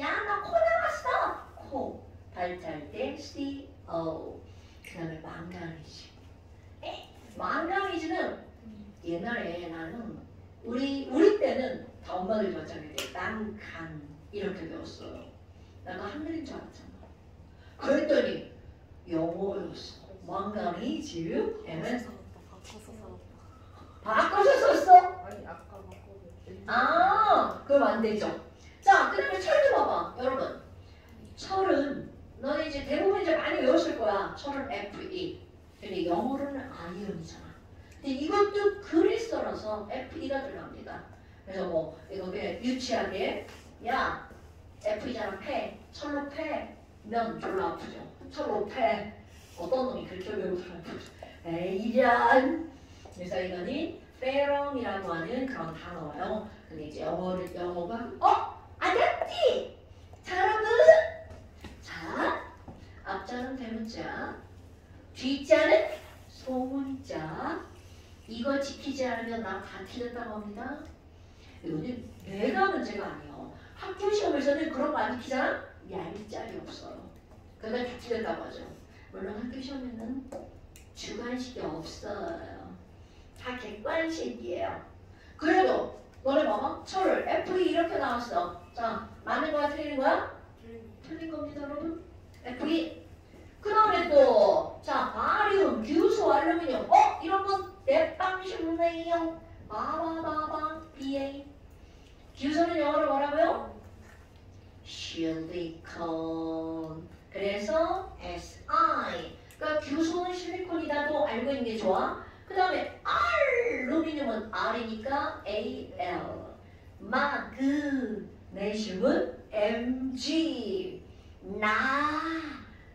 야, 나 코 나왔어. 코. 발자할 때 CO. 그 다음에 망가니즈. 망가니즈는 옛날에 나는 우리 때는 다 엄마들 전장에 돼. 난간 이렇게 배웠어요. 나도 한글인 줄 알았잖아. 그랬더니 영어였어. 망가니즈. 바꿔서 썼어? 아니 아까 바꿔서. 그럼 안 되죠. 자, 그 다음에 철도 봐봐, 여러분. 철은 너네 이제 대부분 이제 많이 외웠을 거야. 철은 Fe. 근데 영어로는 아이언이잖아. 근데 이것도 그리스어라서 Fe가 들어갑니다. 그래서 뭐 이거 그냥 유치하게 야 Fe잖아. 패. 철로 패면 졸라 아프죠. 철로 패. 어떤 놈이 그렇게 외우더라고. 에이 이런. 그래서 이거는 페럼이라고 하는 그런 단어예요. 근데 이제 영어가 알았지? 자, 여러분. 자, 앞자는 대문자, 뒷자는 소문자. 이거 지키지 않으면 나 다 틀렸다고 합니다. 이거는 내가 문제가 아니에요. 학교 시험에서는 그런 거 안 지키잖아? 얄짤이 없어요. 그러니까 다 틀렸다고 하죠. 물론 학교 시험에는 주관식이 없어요. 다 객관식이에요. 그래도 너네 봐봐. 철 Fe 이렇게 나왔어. 자, 맞는 거야 틀리는 거야? 틀린 겁니다, 여러분. Fe. 그 다음에 또 자, 바리움, 규소, 알루미늄. 이런 건 대빵 쉽네요. 바바바바 BA. 규소는 영어로 뭐라고요? 실리콘. 그래서 SI. 그러니까 규소는 실리콘이다도 알고 있는 게 좋아. 그 다음에 알루미늄은 R이니까 AL. 마그네슘은 Mg.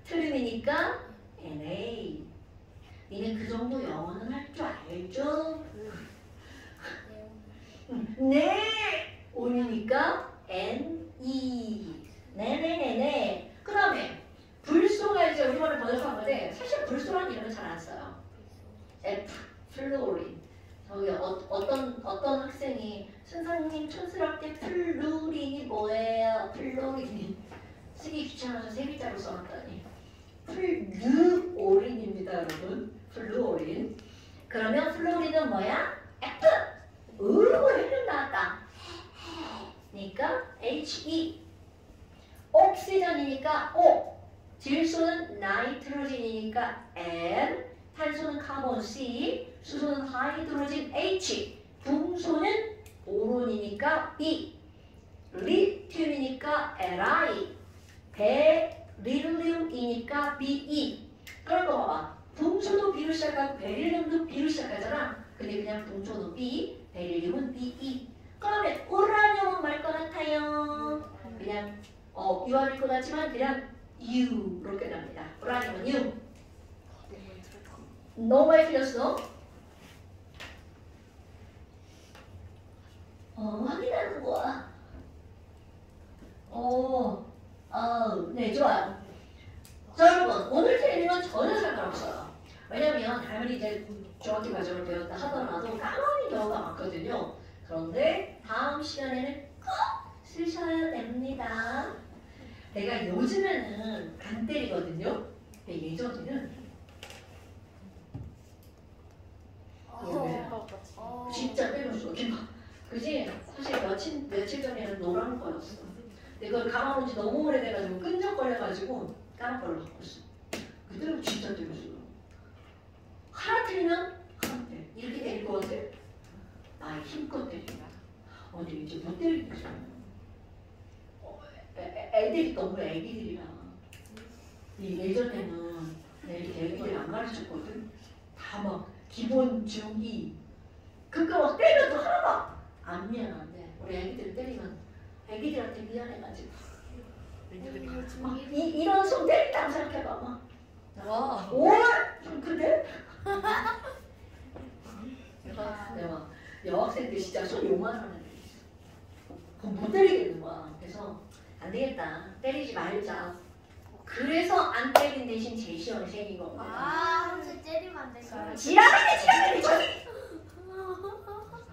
나트륨이니까 Na. 니네 그 정도 영어는 할 줄 알죠? 네. 온이니까 Ne. 네네네네. 그 다음에 불소가 이제 우리말로 번역한 건데 사실 불소라는 이름은 잘 안 써요. F. 플루오린. 저기 어떤 학생이 선생님 촌스럽게 플루린이 뭐예요? 플루린이 쓰기 귀찮아서 세 글자로 써놨더니 플루오린입니다, 여러분. 플루오린. 그러면 플루오린은 뭐야? F. 흐름 나왔다. 그러니까 He. 옥시전이니까 O. 질소는 나이트로진이니까 N. 탄소는 카본 C, 수소는 하이드로진 H, 붕소는 보론이니까 B, 리튬이니까 Li, 베릴륨이니까 Be. 그런 거 봐봐. 붕소도 B로 시작하고 베릴륨도 B로 시작하잖아. 근데 그냥 붕소는 B, 베릴륨은 Be. 그러면 우라늄은 말 것 같아요? 그냥 U일 것 같지만 그냥 U로 끝납니다. 우라늄은 U. 너무 많이 틀렸어? 확인하는 거야. 네, 좋아요. 자, 여러분, 오늘 틀리는 건 전혀 상관없어요. 왜냐면 할머니 이제 중학교 과정을 배웠다 하더라도 까먹는 경우가 많거든요. 그런데 다음 시간에는 꼭 쓰셔야 됩니다. 내가 요즘에는 안 때리거든요. 근데 예전에는 진짜 때렸어. 그지? 사실 며칠 전에는 노란 거였어. 근데 그걸 감아놓은 지 너무 오래돼가지고 끈적거려가지고 까만 걸로 바꿨어. 그때는 진짜 때렸어. 하나 틀리면 하나 때려. 이렇게 때릴 것 같아? 힘껏 때린다. 근데 이제 못 때리겠어. 애들이 너무 애기들이라. 예전에는 이렇게 애기들 안 가르쳤거든. 다 막 기본 중2 그거 막 때려도 하나도 안 미안한데 우리 애기들 때리면 애기들한테 미안해가지고 이런 손 때린다고 생각해봐. 막 좀 큰데? 내가 여학생들 진짜 손 요만한 애들 있어. 그럼 못 때리겠는 거야. 그래서 안 되겠다. 때리지 말자. 그래서 안 때린 대신 제시어를 생긴 겁니다. 진짜 때리면 안 될까요? 지랄하네 저기.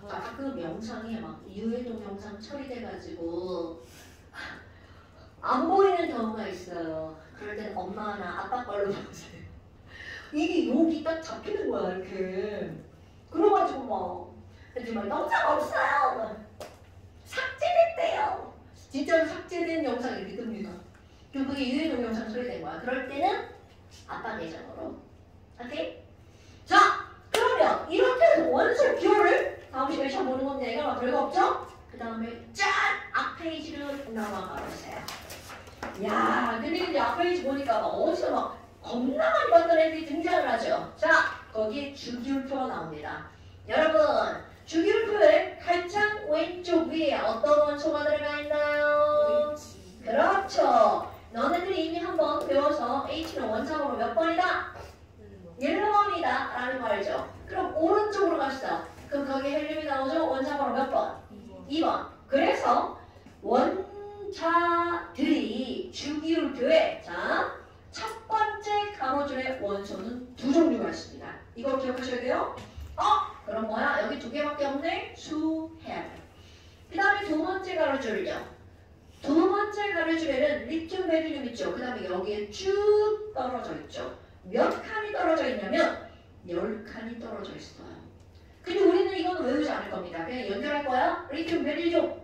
가끔 영상에 막 유해동 영상 처리돼가지고 안 보이는 경우가 있어요. 그럴 땐 엄마나 아빠 걸로 보세요. 이게 여기 딱 잡히는 거야 이렇게. 그래가지고 막 영상 없어요. 삭제됐대요. 진짜로 삭제된 영상이 이렇게 뜹니다. 그게 유해동 영상 처리된 거야. 그럴 때는 아빠 계정으로. 오케이? 자, 그러면 이렇게 해서 원소 비율을 다음 시간에 시험 보는 건데 얘가 막 별거 없죠? 그 다음에 짠! 앞페이지로 넘어가 보세요. 야, 근데 이제 앞페이지 보니까 어디서 막 겁나 많이 봤던 애들이 등장을 하죠. 자, 거기에 주기율표가 나옵니다. 여러분, 주기율표의 가장 왼쪽 위에 어떤 원소가 들어가 있나요? 그렇죠. 너네들이 이미 한번 배워서 H는 원자번호 몇 번이다? 1번이다 라는 거 알죠? 그럼 오른쪽으로 갑시다. 그럼 거기에 헬륨이 나오죠? 원자번호 몇 번? 2번. 그래서 원자들이 주기율표에 첫 번째 가로줄의 원소는 두 종류가 있습니다. 이거 기억하셔야 돼요. 그럼 뭐야? 여기 두 개밖에 없네? 수핵. 그 다음에 두 번째 가로줄을요. 두 번째 가로줄에는 리튬, 베릴륨 있죠. 그 다음에 여기에 쭉 떨어져 있죠. 몇 칸이 떨어져 있냐면 10칸이 떨어져 있어요. 근데 우리는 이건 외우지 않을 겁니다. 그냥 연결할 거야. 리튬, 베릴륨,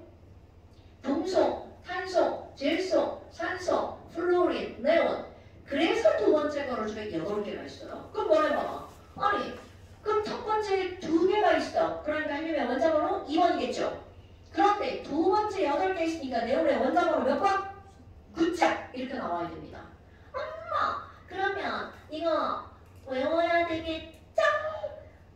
동소, 탄소, 질소, 산소, 플로린, 네온. 그래서 두 번째 가로줄에 8개가 있어요. 그럼 뭐래 봐봐. 아니, 그럼 첫 번째 2개가 있어. 그러니까 헬륨의 원자번호 2번이겠죠. 그런데 두 번째 8개 있으니까 네온의 원자번호 몇 번? 9짝 이렇게 나와야 됩니다. 엄마, 그러면 이거 외워야 되겠죠?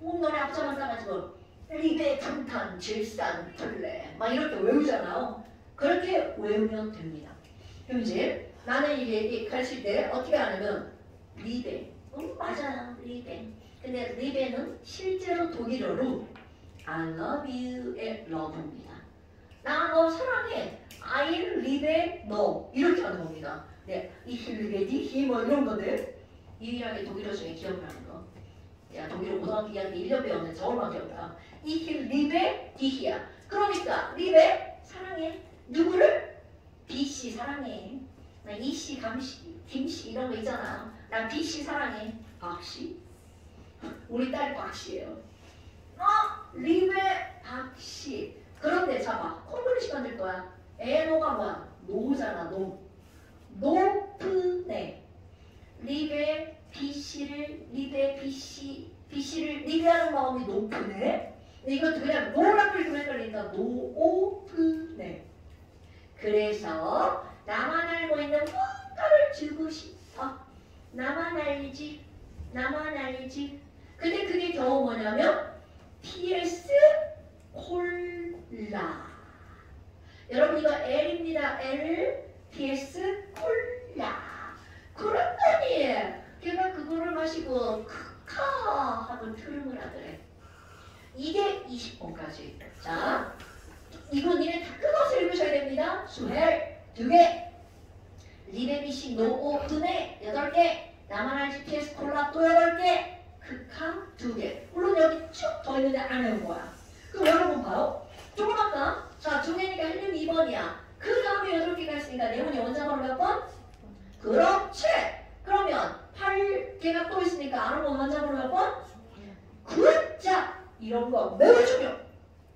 노래 앞서만 따가지고 리베, 탄탄, 질산, 플레 막 이렇게 외우잖아요. 그렇게 외우면 됩니다. 그럼 이제 나는 이게 가르칠 때 어떻게 하냐면 리베, 맞아요, 리베. 근데 리베는 실제로 독일어로 I love you의 love입니다. 나 너 사랑해. I live 너 이렇게 하는 겁니다. 네, ich liebe dich 뭐 이런 건데 유일하게 독일어 중에 기억나는 거. 야, 독일어 고등학교 2학년 1년 배웠는데 저울만 기억나. Ich liebe dich야. 그러니까 liebe 사랑해. 누구를? B씨 사랑해. 나 이씨, 감씨, 김씨 이런 거 있잖아. 나 B씨 사랑해. 박씨? 우리 딸 박씨예요. 리베 박씨. 그런데 잡아. 콩글리시 만들 거야. 에노가 뭐야? 노잖아. 노. 높으네. 리베 B씨를 리베 B씨 근데 이것도 그냥 노라고 읽으면 헷갈리니까 노오프네. 그래서 나만 알고 있는 뭔가를 주고 싶어. 나만 알지. 나만 알지. 근데 그게 겨우 뭐냐면 TS 콜라. 여러분 이거 L입니다. L TS 콜라. 그랬더니 걔가 그거를 마시고 크카 하고 트름을 하더래. 이게 20번까지. 자, 이거 니네 다 끊어서 읽으셔야 됩니다. 수헬 2개, 리베비시 노오픈에 8개, 나만 알지 PS 콜라 또 8개, 크카 2개. 물론 여기 쭉 더 있는데 안 해온 거야. 그럼 여러분 봐요. 조금 아까 자 2개니까 헬륨 2번이야. 그 다음에 8개가 있으니까 네모니 원자번호 몇 번? 그렇지. 그러면 8개가 또 있으니까 아는 건 원자번호 몇 번? 굿자. 이런 거 매우 중요.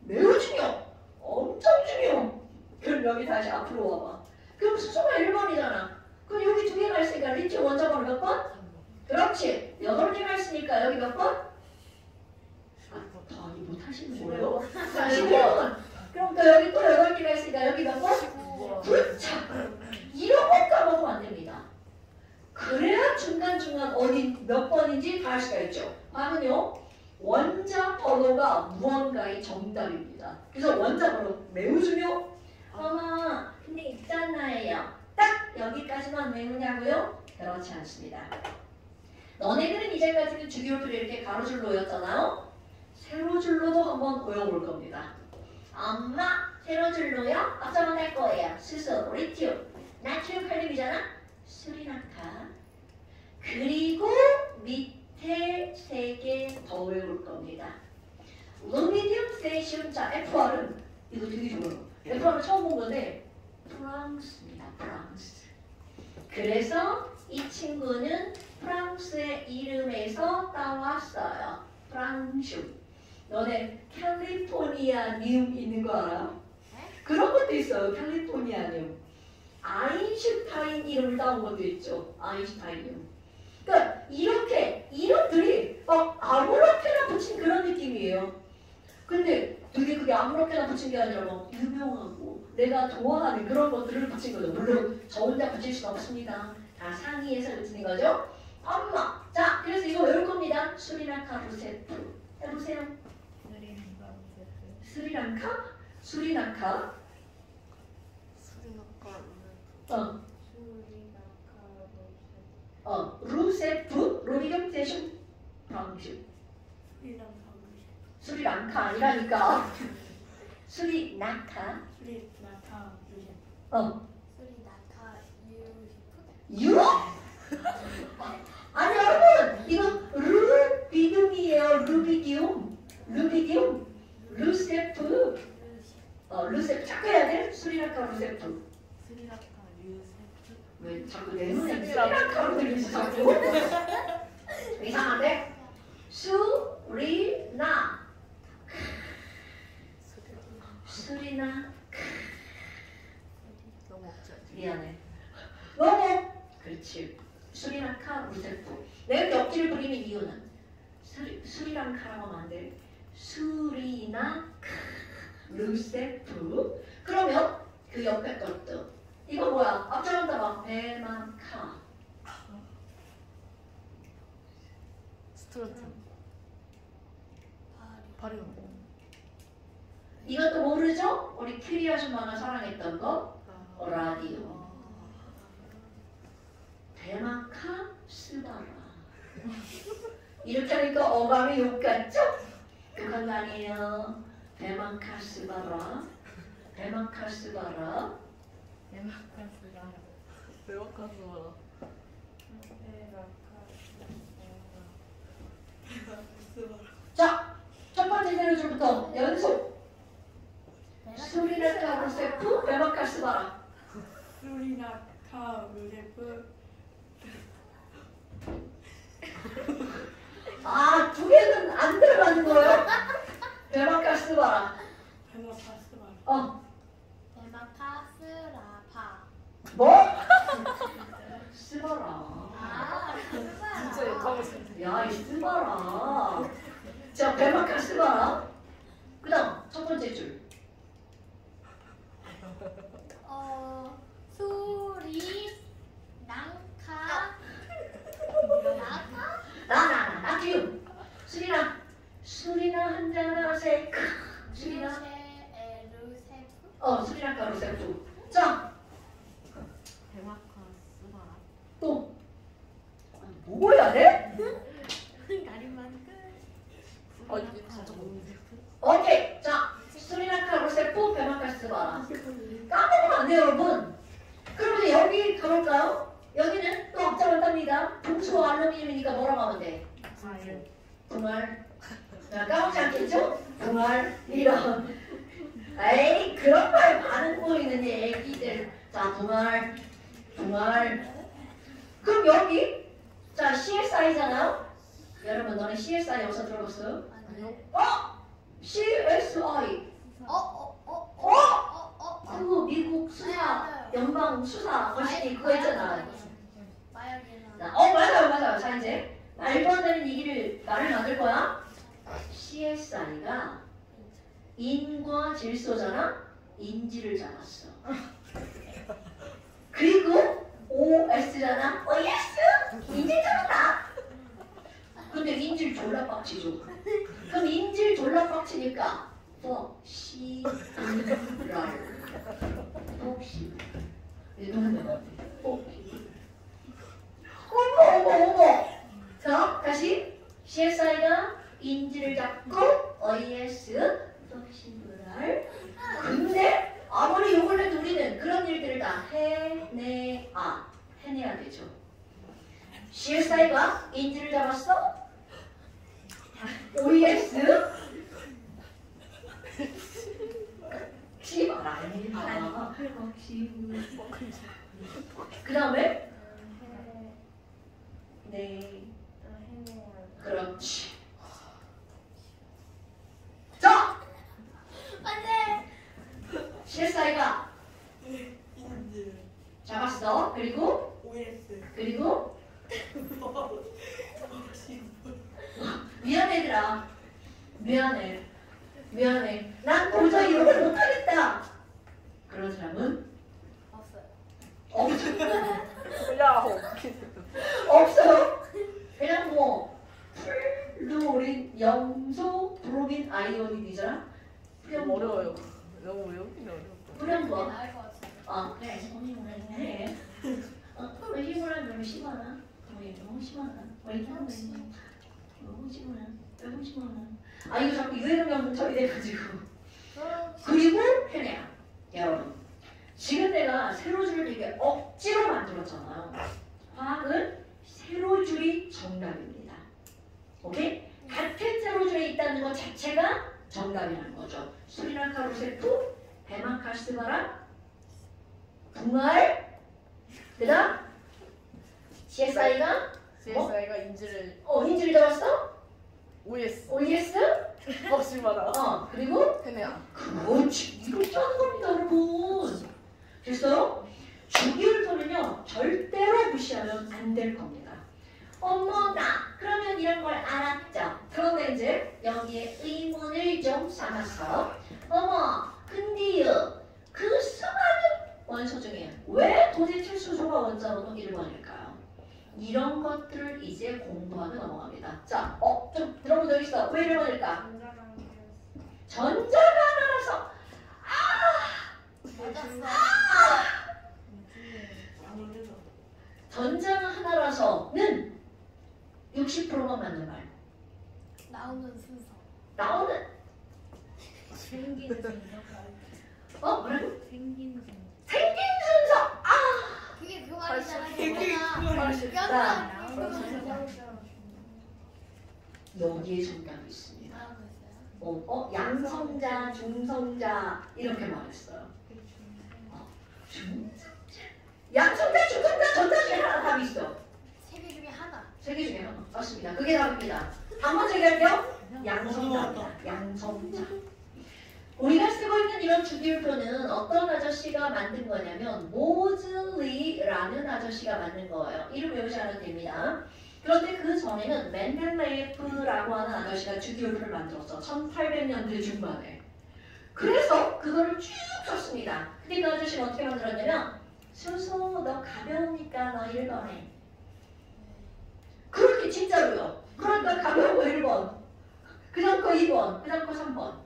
매우 중요. 엄청 중요. 그럼 여기 다시 앞으로 와봐. 그럼 수소가 1번이잖아. 그럼 여기 2개가 있으니까 리튬 원자번호 몇 번? 그렇지. 8개가 있으니까 여기 몇 번? 더 못하시는 거예요? 11번. 그럼 또 여기 또 8개가 있으니까 여기 몇 번? 그렇죠. 이런 것 까먹으면 안 됩니다. 그래야 중간중간 어디 몇 번인지 다 알 수가 있죠. 봐는요. 원자 번호가 무언가의 정답입니다. 그래서 원자 번호 매우 중요. 어머, 근데 있잖아요. 딱 여기까지만 외우냐고요? 그렇지 않습니다. 너네들은 이제까지는 주기율들이 이렇게 가로줄로였잖아요. 세로줄로도 한번 외워볼 겁니다. 엄마, 세로줄로요? 앞서만 할 거예요. 수소, 리튬, 나트륨, 칼륨이잖아. 수리나카. 그리고 밑에 3개 더 외울 겁니다. 루미늄, 세슘, 자 FR은 이거 되게 좋아요. FR은 처음 본 건데 프랑스입니다. 프랑스. 그래서 이 친구는 프랑스의 이름에서 따왔어요. 프랑슈. 너네 캘리포니아늄 있는 거 알아? 그런 것도 있어요. 캘리포니아늄. 아인슈타인 이름을 따온 것도 있죠. 아인슈타인륨. 그러니까 이렇게 이름들이 막 아무렇게나 붙인 그런 느낌이에요. 근데 되게 그게 아무렇게나 붙인 게 아니라 막 유명하고 내가 좋아하는 그런 것들을 붙인 거죠. 물론 저 혼자 붙일 수는 없습니다. 다 상의해서 붙이는 거죠. 엄마. 자, 그래서 이거 외울 겁니다. 스리랑카 루세프. 해보세요. 스리랑카? 스리랑카? 루세프, 루미늄, 세슘, 프랑슈. 스리랑카 아니라니까. 스리나카. 유럽? 아니 여러분, 이거 루비듐이에요. 루비듐. 루세프. 루세프 자꾸 해야 돼. 스리랑카 루세프. 왜 자꾸 내 눈에 스리랑카로 들리지 자꾸? 이상한데? 수리나. 미안해. 너무 그렇지. 스리랑카 루세프. 내가 옆지를 부리는 이유는 스리랑카라고 하면 안 돼. 수리나 루세프. 그러면 그 옆에 것도 이거 뭐야? 앞장한다 봐. 베마카. 스트로트. 발음. 이것도 모르죠? 우리 큐리 아줌마가 사랑했던 거. 라디오. 베마카 스바라. 이렇게 하니까 어감이 욕 같죠? 욕한 거 아니에요. 베마카 스바라. 베마카 스바라. 자, 첫 번째 세로줄부터 연속. 수리나카 루세프, 베마카 스바라. 수리나카 루세프. 아, 2개는 안 들어가는 거예요? 베마카 스바라. 데마카스라파. 뭐? 스바라. 아, 진짜 욕하고 싶네. 야, 이 스바라. 자, 베마카 스바라. 한자나 세크 수리나 수리나카 루세프. 자, 대마카 스바라. 또 뭐 해야 돼? 가리만 끝. 이게 다 적었는데. 오케이. 자, 수리나카 루세프 베마카스 바라. 까먹으면 안 돼요, 여러분. 그러면 여기 가볼까요? 여기는 또 앞장을 땁니다. 동수 알루미늄이니까 뭐라고 하면 돼? 붕알. 까먹지 않겠죠? 붕알. 이런. 에이, 그런 말 많은 보이는 애기들. 자, 붕알. 그럼 여기, 자, CSI잖아요? 여러분, 너네 CSI 여기서 들어봤어요? CSI. 그거 미국 수사, 연방 수사 거시기 그거 있잖아. 맞아요. 자, 이제 말도 안 되는 얘기를 말을 만들 거야. CSI가 인과 질서잖아. 인지를 잡았어. 그리고 OS잖아. OS! 인지를 잡았다. 근데 인지를 졸라 빡치죠. 그럼 인지를 졸라 빡치니까 시랄 어머. 자, 다시 CSI가 인지를 잡고 OS 시랄. 근데 아무리 욕을 해도 우리는 그런 일들을 다 해내야 되죠. CSI가 인지를 잡았어. OS 그 다음에 그렇지. 자, CSI가 잡았어. 그리고 미안해 얘들아. 미안해. 난 도저히 이런 걸 못하겠다. 그런 사람은 없어요. 그냥 뭐 플루오린, 염소, 브로민, 아이오딘이잖아. 너무 어려워요. 너무 외우기 어려워. 그냥 뭐? 그래. 해. 왜 힘을 하면 너무 심하나? 너무 심하나? 왜 이러는 거야? 너무 심하나? 이거 자꾸 유해동형 처리돼가지고. 그리고 해내야. 여러분, 지금 내가 세로줄을 되게 억지로 만들었잖아요. 화학은 세로줄이 정답입니다. 오케이? 같은 세로줄에 있다는 것 자체가 정답이라는 거죠. 수리나카 루세프, 베마카스바라, 붕알, 그다음 CSI가 인지를 잡았어? OS? 그리고 그렇지. 이렇게 하는 겁니다, 여러분. 됐어요? 주기율표는요, 절대로 무시하면 안 될 겁니다. 어머나, 그러면 이런 걸 알았죠. 그런데 이제 여기에 의문을 좀 삼아서 근데요, 그 수많은 원소 중에 왜 도대체 수소가 원자로는 1번일까요? 이런 것들을 이제 공부하며 넘어갑니다. 자, 좀 들어본 적 있어. 왜 1번일까? 전자가 하나라서 전자가 하나라서는 60%만 맞는 말. 나오는 순서. 생기는 순서. 뭐라고? 생기는 순서. 생긴 순서. 그게 그 말이잖아. 여기에 정답이 있습니다. 양성자, 중성자 이렇게 말했어요. 중성자, 양성자, 중성자, 전자 중에 하나 답이 있어. 세 개 중에 하나. 세 개 중에 하나. 맞습니다. 그게 답입니다. 한 번 얘기할게요. 양성자입니다. 양성자. 우리가 쓰고 있는 이런 주기율표는 어떤 아저씨가 만든 거냐면 모즐리라는 아저씨가 만든 거예요. 이름 외우지 않아도 됩니다. 그런데 그 전에는 멘델레예프라고 하는 아저씨가 주기율표를 만들었어. 1800년대 중반에. 그래서 그거를 쭉 썼습니다. 근데 그 아저씨는 어떻게 만들었냐면 수소 너 가벼우니까 너 1번 해. 그렇게 진짜로요. 그러니까 가벼운 거 1번. 그다음 거 2번, 그다음 거 3번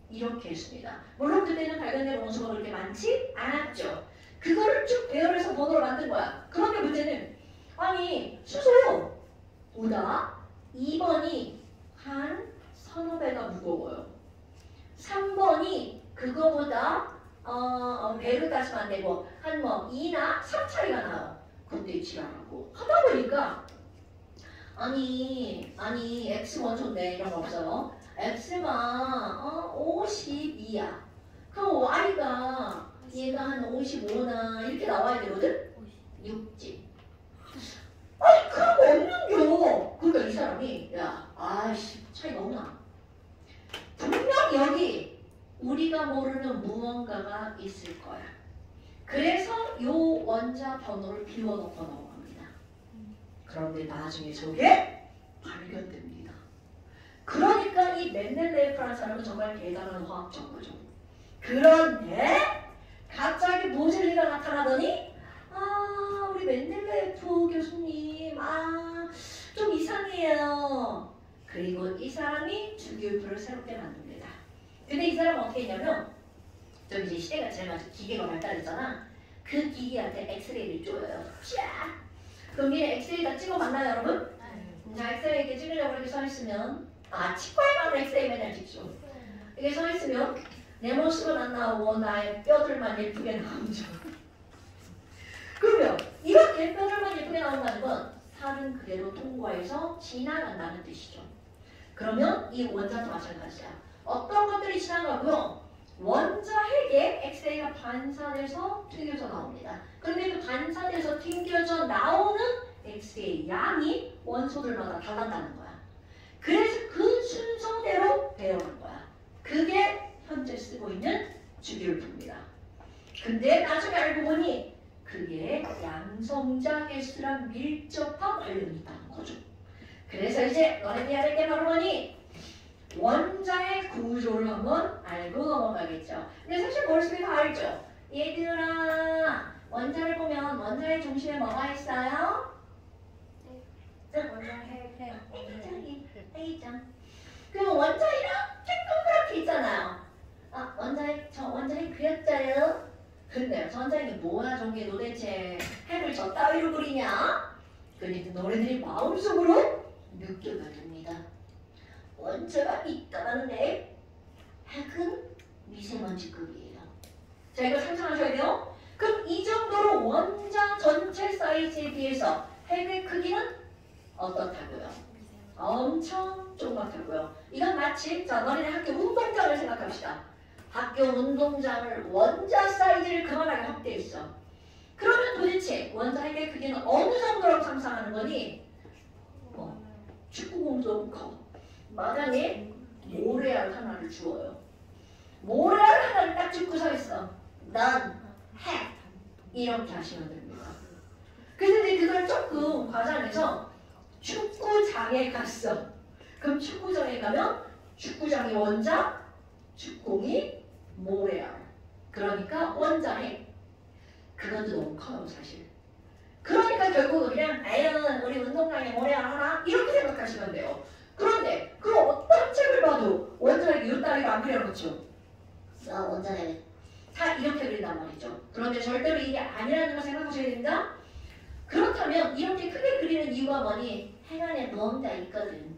이렇게 했습니다. 물론 그때는 발견된 원소가 그렇게 많지 않았죠. 그거를 쭉 배열해서 번호를 만든 거야. 그런데 문제는 아니 수소요 보다 2번이 한 서너 배가 무거워요. 3번이 그거보다 배로 따지면 안 되고 한 뭐 2나 3 차이가 나요. 근데 지랄하고 하다 보니까 아니 X 원소인데 이런 거 없어요. X가 52야. 그럼 Y가 얘가 한 55나 이렇게 나와야 되거든? 6지. 아니 그런 거 없는겨. 그러니까 이 사람이 야 아이씨 차이 너무 나. 분명 여기 우리가 모르는 무언가가 있을 거야. 그래서 요 원자 번호를 비워놓고 넘어갑니다. 그런데 나중에 저게 발견됩니다. 그러니까 이 멘델레예프라는 사람은 정말 대단한 화학적구죠. 그런데 갑자기 모질리가 나타나더니 우리 멘델레예프 교수님 좀 이상해요. 그리고 이 사람이 주기율표를 새롭게 만듭니다. 근데 이 사람은 어떻게 했냐면 좀 이제 시대가 지나면서 기계가 발달했잖아. 그 기계한테 엑스레이를 쪼여요. 쫙! 그럼 얘 엑스레이 다 찍어봤나요 여러분? 자 엑스레이 이렇게 찍으려고 이렇게 서있으면 치과에 가면 엑스레이 맨날 찍죠. 이게 서있으면 내 모습은 안 나오고 나의 뼈들만 예쁘게 나오죠. 그러면 이렇게 뼈들만 예쁘게 나온다는 건 살은 그대로 통과해서 지나간다는 뜻이죠. 그러면 이 원자도 마찬가지야. 어떤 것들이 지나가고요. 원자 핵에 엑스레이가 반사돼서 튕겨져 나옵니다. 그런데 그 반사돼서 튕겨져 나오는 엑스레이 양이 원소들마다 다르다는 거야. 그래서 그 순서대로 배워간 거야. 그게 현재 쓰고 있는 주기율표입니다. 근데 나중에 알고 보니 그게 양성자 개수랑 밀접한 관련이 있다는 거죠. 그래서 이제 너네들이 해야 될 게 바로 뭐니? 원자의 구조를 한번 알고 넘어가겠죠. 근데 사실 머릿속에 다 알죠. 얘들아 원자를 보면 원자의 중심에 뭐가 있어요? 원자 핵. 핵이죠. 그럼 원자 이렇게 동그랗게 있잖아요. 원자핵 그렸어요. 근데 전자핵이 뭐야 저게 도대체 핵을 저 따위로 그리냐? 그러니까 너네들이 마음속으로 느껴야 됩니다. 원자가 있다는데 핵은 미세먼지급이에요. 자 이거 상상하셔야 돼요. 그럼 이 정도로 원자 전체 사이즈에 비해서 핵의 크기는 어떻다고요? 엄청 조그맣다고요. 이건 마치 자 너희네 학교 운동장을 생각합시다. 학교 운동장을 원자 사이즈를 그만하게 확대했어. 그러면 도대체 원자 핵의 크기는 어느 정도로 상상하는 거니? 축구공도 커. 마당에 모래알 하나를 주어요. 모래알 하나를 딱 줍고 서 있어. 난 핵. 이렇게 하시면 됩니다. 근데 그걸 조금 과장해서 축구장에 갔어. 그럼 축구장에 가면 축구장이 원자, 축공이 모래알. 그러니까 원자핵. 그것도 너무 커요 사실. 그러니까 결국은 그냥 아유 우리 운동장에 모래알 하나 이렇게 생각하시면 돼요. 그런데 그럼 어떤 책을 봐도 원자핵이 이따위가 안 그려놓죠. 원자핵 다 이렇게 그린단 말이죠. 그런데 절대로 이게 아니라는 걸 생각하셔야 됩니다. 그렇다면 이렇게 크게 그리는 이유가 뭐니? 핵 안에 무언가 있거든.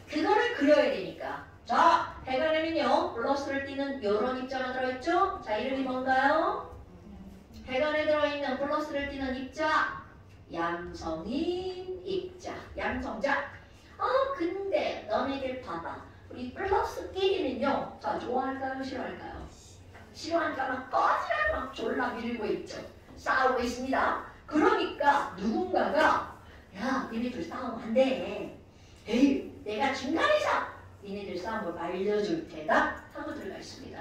그거를 그려야 되니까. 자, 핵 안에는요 플러스를 띠는 이런 입자가 들어있죠. 자, 이름이 뭔가요? 핵 안에 들어있는 플러스를 띠는 입자, 양성인 입자, 양성자. 근데 너네들 봐봐. 우리 플러스끼리는요. 자, 좋아할까요? 싫어할까요? 싫어하니까 막 꺼지라 막 졸라 밀고 있죠. 싸우고 있습니다. 그러니까 누군가가 야 니네들 싸우면 안 돼. 에이 내가 중간에서 니네들 싸움을 말려줄 테다 하고 들어가 있습니다.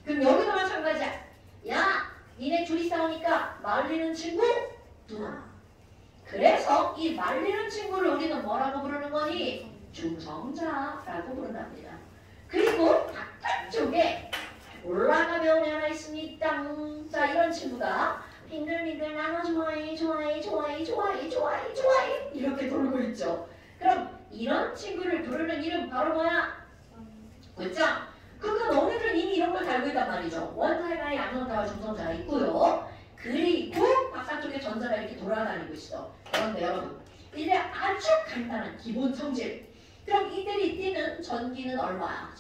그럼 여기도 마찬가지야. 야 니네 둘이 싸우니까 말리는 친구 누구? 그래서 이 말리는 친구를 우리는 뭐라고 부르는 거니? 중성자라고 부른답니다. 그리고 바깥쪽에 올라가면 하나 있습니다. 자 이런 친구가 빙글빙글 나눠 좋아해 이렇게 돌고 있죠. 그럼 이런 친구를 부르는 이름 바로 뭐야? 그렇죠? 그러니까 너네들은 이미 이런 걸 알고 있단 말이죠. 원자가 양성자와 중성자가 있고요. 그리고 바깥쪽에 전자가 이렇게 돌아다니고 있어. 그런데 여러분, 이제 아주 간단한 기본 성질. 그럼 이들이 띠는 전기는 얼마야?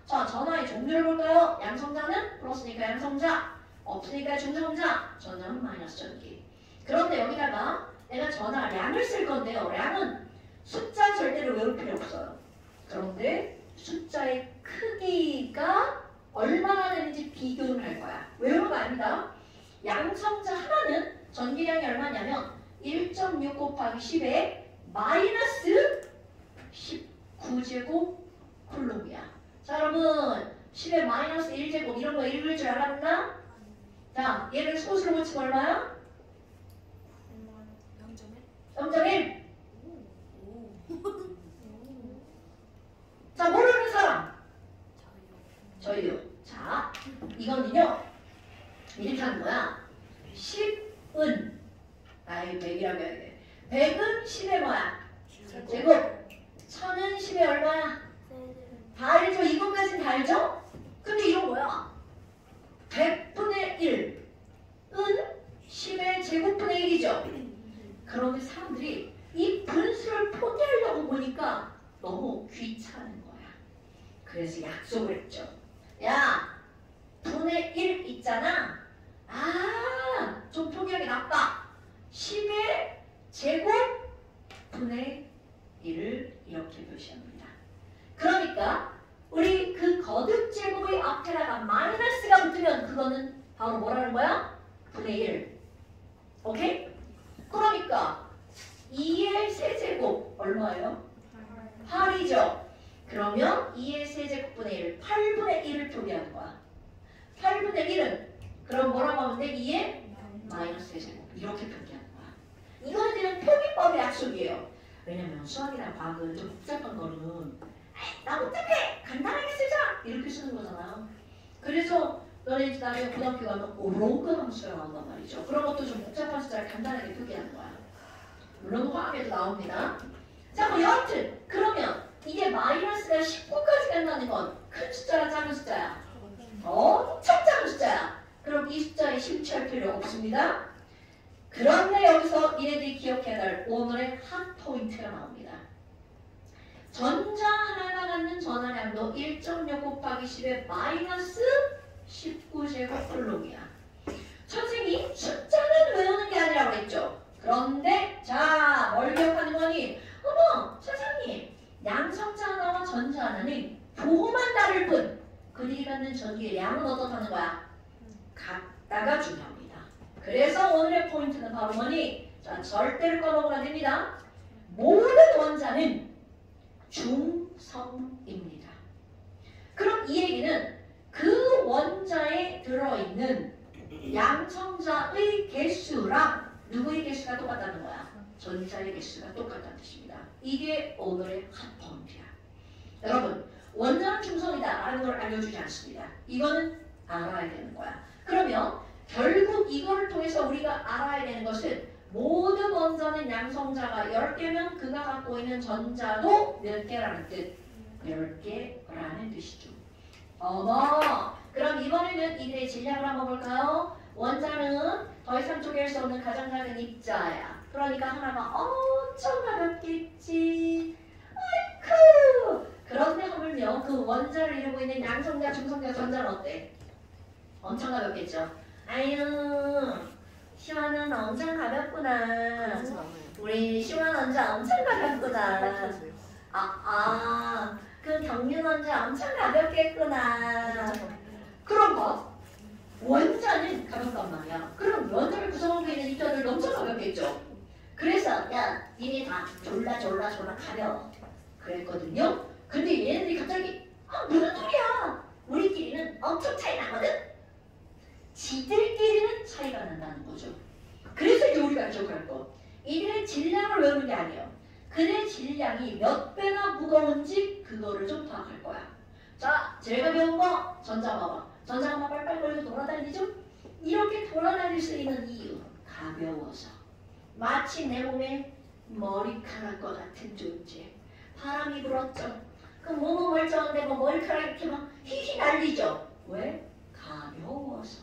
자, 전하의 종류를 볼까요? 양성자는 플러스니까 양성자, 없으니까 중성자, 전자는 마이너스 전기. 그런데 여기다가 내가 전하량을 쓸 건데요. 량은 숫자 절대로 외울 필요 없어요. 그런데 숫자의 크기가 얼마나 되는지 비교를 할 거야. 외우는 거 아닙니다. 양성자 하나는 전기량이 얼마냐면 1.6 곱하기 10에 마이너스 19제곱 쿨롬이야. 자, 여러분 10에 마이너스 1제곱 이런 거 읽을 줄 알았나? 자, 얘를 소수로 고치면 얼마야? 0.1. 자, 모르는 사람. 저희요. 자, 이거는요. 이렇게 하는 거야. 10은 아이 100이라고 해야 돼. 100은 10의 뭐야? 제곱. 1000은 10의 얼마야? 다 알죠? 이것까지는 다 알죠? 근데 이건 뭐야? 100분의 1은 10의 제곱분의 1이죠. 그런데 사람들이 이 분수를 포기하려고 보니까 너무 귀찮은 거야. 그래서 약속을 했죠. 야, 분의 1 있잖아. 아, 좀 포기하기 나빠. 10의 제곱 분의 1을 이렇게 표시합니다. 그러니까 우리 그 거듭 제곱의 앞에다가 마이너스가 붙으면 그거는 바로 뭐라는 거야? 분의 1. 오케이? 그러니까 2의 세제곱 얼마예요? 8이죠. 그러면 2의 세제곱분의 1, 8분의 1을 표기하는 거야. 8분의 1은 그럼 뭐라고 하면 돼? 2의 마이너스 세제곱 이렇게 표기하는 거야. 이거는 그냥 표기법의 약속이에요. 왜냐면 수학이나 과학은 좀 복잡한 거는 나 어떡해! 간단하게 쓰자! 이렇게 쓰는 거잖아요. 그래서 너네 나중에 고등학교 가면 로그 함수가 나온단 말이죠. 그런 것도 좀 복잡한 숫자를 간단하게 표기하는 거야. 물론 화학에도 나옵니다. 자, 뭐 여하튼 그러면 이게 마이너스가 19까지 간다는 건 큰 숫자야 작은 숫자야? 엄청 작은 숫자야. 그럼 이 숫자에 심취할 필요 없습니다. 그런데 여기서 얘네들이 기억해야 할 오늘의 핫 포인트가 나옵니다. 전자 하나가 갖는 전하량도 1.6 곱하기 10의 마이너스 19제곱 쿨롬이야. 선생님이 숫자는 외우는 게 아니라고 했죠. 그런데 자, 뭘 기억하는 거니? 어머, 선생님, 양성자 하나와 전자 하나는 부호만 다를 뿐 그들이 갖는 전기의 양은 어떻다는 거야? 같다가 중요합니다. 그래서 오늘의 포인트는 바로 뭐니? 자, 절대로 까먹으면 안 됩니다. 모든 원자는 중성입니다. 그럼 이 얘기는 그 원자에 들어있는 양성자의 개수랑 누구의 개수가 똑같다는 거야? 전자의 개수가 똑같다는 뜻입니다. 이게 오늘의 핫 포인트야. 여러분, 원자는 중성이다 라는 걸 알려주지 않습니다. 이거는 알아야 되는 거야. 그러면 결국 이거를 통해서 우리가 알아야 되는 것은 모든 원자는 양성자가 10개면 그가 갖고 있는 전자도 몇 개라는 뜻? 10개라는 뜻이죠. 어머, 그럼 이번에는 이들의 질량을 한번 볼까요? 원자는 더 이상 쪼갤 수 없는 가장 작은 입자야. 그러니까 하나가 엄청 가볍겠지. 아이쿠! 그런데 하물며 그 원자를 이루고 있는 양성자, 중성자, 전자는 어때? 엄청 가볍겠죠. 아유, 시원은 엄청 가볍구나. 그렇진 않아요. 우리 시원 원자 엄청 가볍구나. 밝혀주세요. 그 경륜 원자 엄청 가볍겠구나. 그럼 봐. 원자는 가볍단 말이야. 그럼 원자를 구성하고 있는 입자들도 엄청 가볍겠죠. 그래서 야, 니네 다 졸라 가벼워. 그랬거든요. 근데 얘네들이 갑자기 무슨 소리야. 우리끼리는 엄청 차이 나거든. 지들끼리는 차이가 난다는 거죠. 그래서 이제 우리가 기억할 거. 이들의 질량을 외우는 게 아니에요. 그의 질량이 몇 배나 무거운지 그거를 좀 파악할 거야. 자, 제가 배운 거 전자 봐봐. 전자가 막 빨빨거리고 돌아다니죠? 이렇게 돌아다닐 수 있는 이유. 가벼워서. 마치 내 몸에 머리카락과 같은 존재. 바람이 불었죠. 그럼 몸은 멀쩡한데 뭐 머리카락 이렇게 막 휘휘 날리죠. 왜? 가벼워서.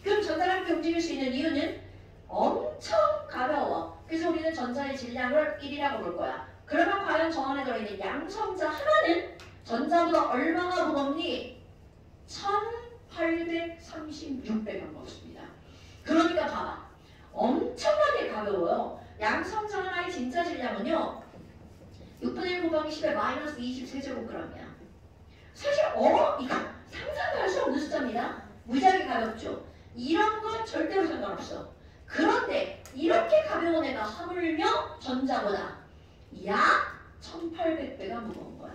그럼 전자가 이렇게 움직일 수 있는 이유는 엄청 가벼워. 그래서 우리는 전자의 질량을 1이라고 볼 거야. 그러면 과연 저 안에 들어있는 양성자 하나는 전자보다 얼마나 무겁니? 1836배가 무겁습니다. 그러니까 봐봐. 엄청나게 가벼워요. 양성자 하나의 진짜 질량은요. 6분의 1 곱하기 10의 마이너스 23제곱g이야. 사실 이거 상상도 할 수 없는 숫자입니다. 무지하게 가볍죠. 이런 건 절대로 상관없어. 그런데 이렇게 가벼운 애가 하물며 전자보다 약 1800배가 무거운 거야.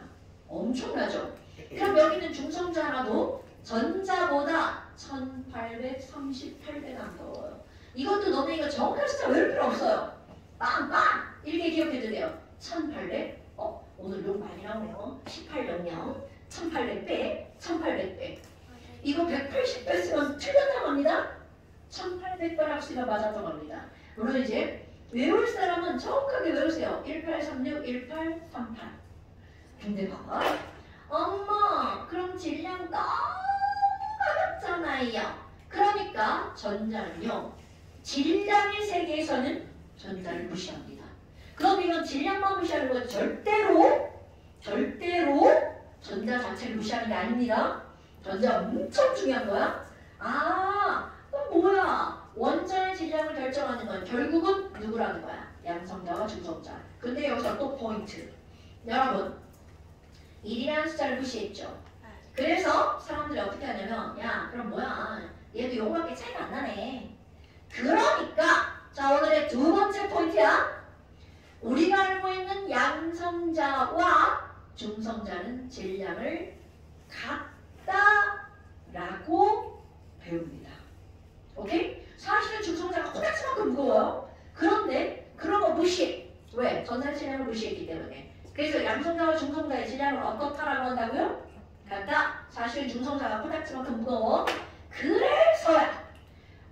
엄청나죠? 그럼 여기는 중성자 하나도 전자보다 1838배가 무거워요. 이것도 너네 이거 정확한 숫자 외울 필요 없어요. 빵빵! 이렇게 기억해도 돼요. 1800? 오늘 욕 많이 나오네요. 1800, 1800배, 1800배. 이거 180배 쓰면 틀렸다고 합니다. 1800배라고 쓰면 맞았다고 합니다. 물론 이제 외울 사람은 정확하게 외우세요. 1836, 1838. 근데 봐봐. 엄마, 그럼 질량 너무 가볍잖아요. 그러니까 전자는요. 질량의 세계에서는 전자를 무시합니다. 그럼 이건 질량만 무시하는 건 절대로 전자 자체를 무시하는 게 아닙니다. 전자 엄청 중요한 거야. 그럼 뭐야? 원자의 질량을 결정하는 건 결국은 누구라는 거야? 양성자와 중성자. 근데 여기서 또 포인트. 여러분, 1이라는 숫자를 무시했죠. 그래서 사람들이 어떻게 하냐면 야, 그럼 뭐야? 얘도 요거밖에 차이가 안 나네. 그러니까 자, 오늘의 두 번째 포인트야. 우리가 알고 있는 양성자와 중성자는 질량을 같다라고 배웁니다. 오케이? 사실은 중성자가 코딱지만큼 무거워요. 그런데 그런 거 무시. 왜? 전자의 질량을 무시했기 때문에. 그래서 양성자와 중성자의 질량을 어떻다라고 한다고요? 같다. 사실은 중성자가 코딱지만큼 무거워. 그래서야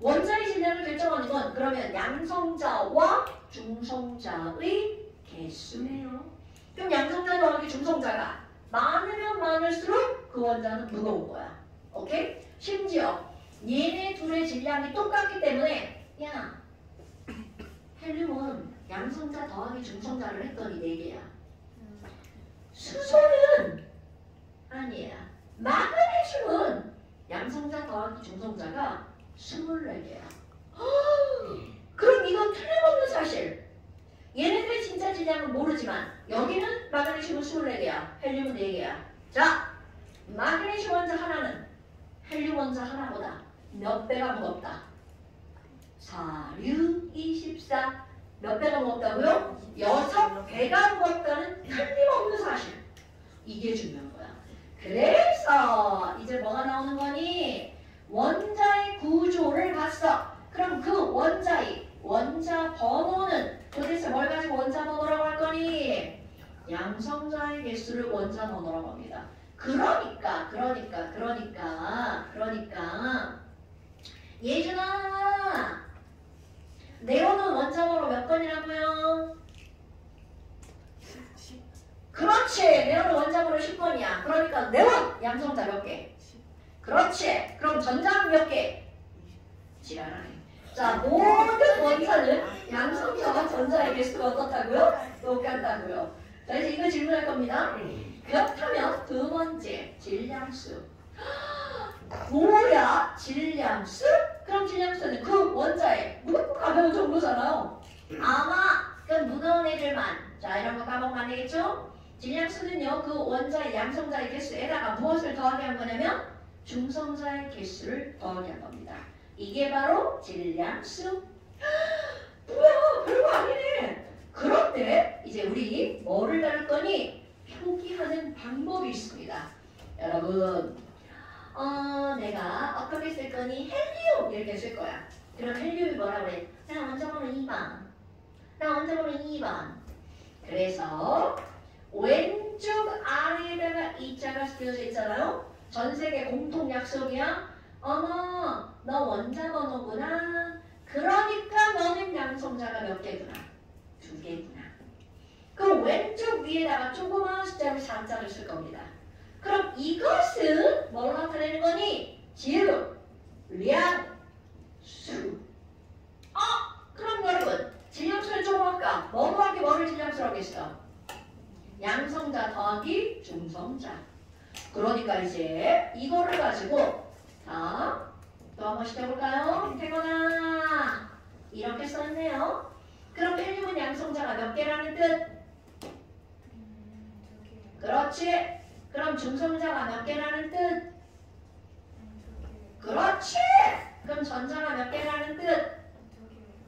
원자의 질량을 결정하는 건 그러면 양성자와 중성자의 개수네요. 그럼 양성자 더하기 중성자가 많으면 많을수록 그 원자는 무거운 거야. 오케이? 심지어 얘네 둘의 질량이 똑같기 때문에 야, 헬륨은 양성자 더하기 중성자를 했더니 4개야. 수소는 아니야. 마그네슘은 양성자 더하기 중성자가 24개야. 그럼 이건 틀림없는 사실. 얘네들의 진짜 질량은 모르지만 여기는 마그네슘은 24개야. 헬륨은 4개야. 자, 마그네슘 원자 하나는 헬륨 원자 하나보다 몇 배가 무겁다? 4, 6, 24. 몇 배가 무겁다고요? 6배가 무겁다는 틀림없는 사실. 이게 중요한 거야. 그래서 이제 뭐가 나오는 거니? 원자의 구조를 봤어. 그럼 그 원자 번호는 도대체 뭘 가지고 원자 번호라고 할 거니? 양성자의 개수를 원자 번호라고 합니다. 그러니까 예준아, 네온은 원자 번호 몇 번이라고요? 그렇지. 네온은 원자 번호 10번이야. 그러니까 네온 양성자 몇 개? 그렇지. 그럼 전자는 몇 개? 지랄하네. 자, 모든 원자는 양성자와 전자의 개수가 어떻다고요? 똑같다고요. 자, 이제 이거 질문할 겁니다. 그렇다면 두 번째, 질량수. 뭐야? 질량수? 그럼 질량수는 그 원자의 무겁고 가벼운 정도잖아요. 아마 그건 무거운 애들만. 자, 이런 거 까먹으면 안 되겠죠? 질량수는요, 그 원자의 양성자의 개수에다가 무엇을 더하게 한 거냐면 중성자의 개수를 더하게 한 겁니다. 이게 바로 질량수. 뭐야, 별거 아니네. 그런데 이제 우리 뭐를 다룰 거니? 표기하는 방법이 있습니다. 여러분, 내가 어떻게 쓸 거니? 헬륨 이렇게 쓸 거야. 그럼 헬륨이 뭐라고 그래? 나 원자번호 2번. 나 원자번호 2번. 그래서 왼쪽 아래에다가 2자가 쓰여져 있잖아요. 전 세계 공통 약속이야. 어머, 너 원자번호구나. 그러니까 너는 양성자가 몇 개구나? 2개구나. 그럼 왼쪽 위에다가 조그마한 숫자로 3자를 쓸 겁니다. 그럼 이것은 뭐로 나타내는 거니? 질, 량, 수. 그럼 여러분 질량수를 조금 할까? 뭐로 하기 뭐를 질량수로 하겠어? 양성자 더하기 중성자. 그러니까 이제 이거를 가지고 자, 또 한 번씩 해볼까요? 태거나 이렇게 썼네요. 그럼 헬륨은 양성자가 몇 개라는 뜻? 그렇지. 그럼 중성자가 몇 개라는 뜻? 그렇지. 그럼 전자가 몇 개라는 뜻?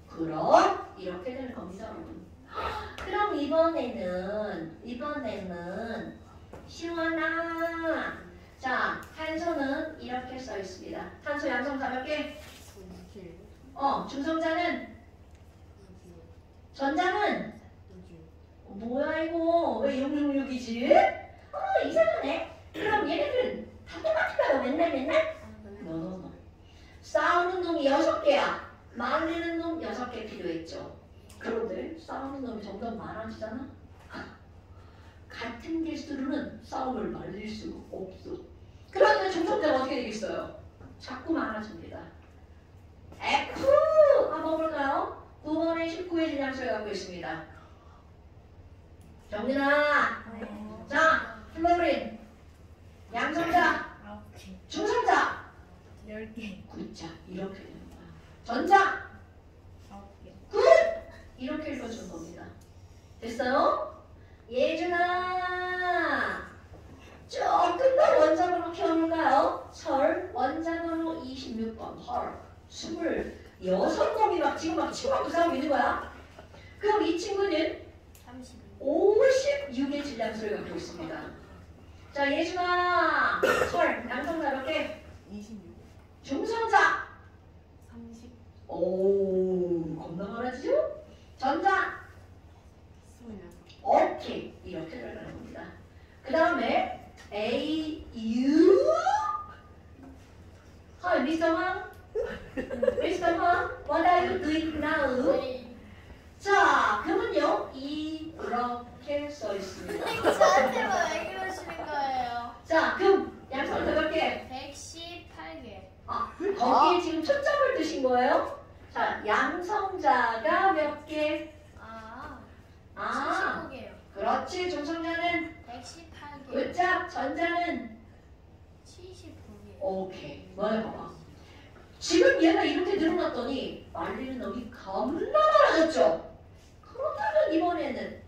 그럼 이렇게 되는 겁니다, 여러분. 그럼 이번에는 시원아. 자, 탄소는 이렇게 써 있습니다. 탄소 양성자 몇 개? 중성자는? 전자는? 뭐야 이거? 왜 666이지? 이상하네. 그럼 얘네들은 다 똑같은가요? 맨날? 노노노. 싸우는 놈이 6개야. 말리는 놈 6개 필요했죠. 그런데 싸우는 놈이 점점 많아지잖아. 같은 개수로는 싸움을 말릴 수가 없어. 그러면 중성자가 어떻게 되겠어요? 자꾸 많아집니다. F! 한번 볼까요? 9번에 19의 질량수를 갖고 있습니다. 정민아. 자, 플로린. 양성자. 중성자. 10개. 굿자. 이렇게 되는 거야. 전자. 9개. 굿! 이렇게 읽어주는 겁니다. 됐어요? 예준아. 조금 더 원자번호 켜볼까요? 설 원자번호 26번 헐 26놈이 막 지금 막 치고받고 싸우고 있는 거야. 그럼 이 친구는 56의 질량수를 갖고 있습니다. 자, 예준아. 설 양성자 몇 개? 26. 중성자 30. 오, 겁나 많아지죠? 전자 26. 오케이. 이렇게 들어가는 겁니다. 그 다음에 A, U. Hi, Mr. Wang. Mr. Wang, what are you doing now? 자, 그러면요 이렇게 써 있습니다. 저한테만 왜 그러시는 거예요? 자, 그럼 양성자 몇 개? 118개. 거기에 지금 초점을 두신 거예요? 자, 양성자가 몇 개? 75개요. 그렇지. 중성자는 118개. 굿잡. 전자는 79개. 오케이. 너네 봐봐. 지금 얘가 이렇게 늘어났더니 말리는 놈이 겁나 많아졌죠? 그렇다면 이번에는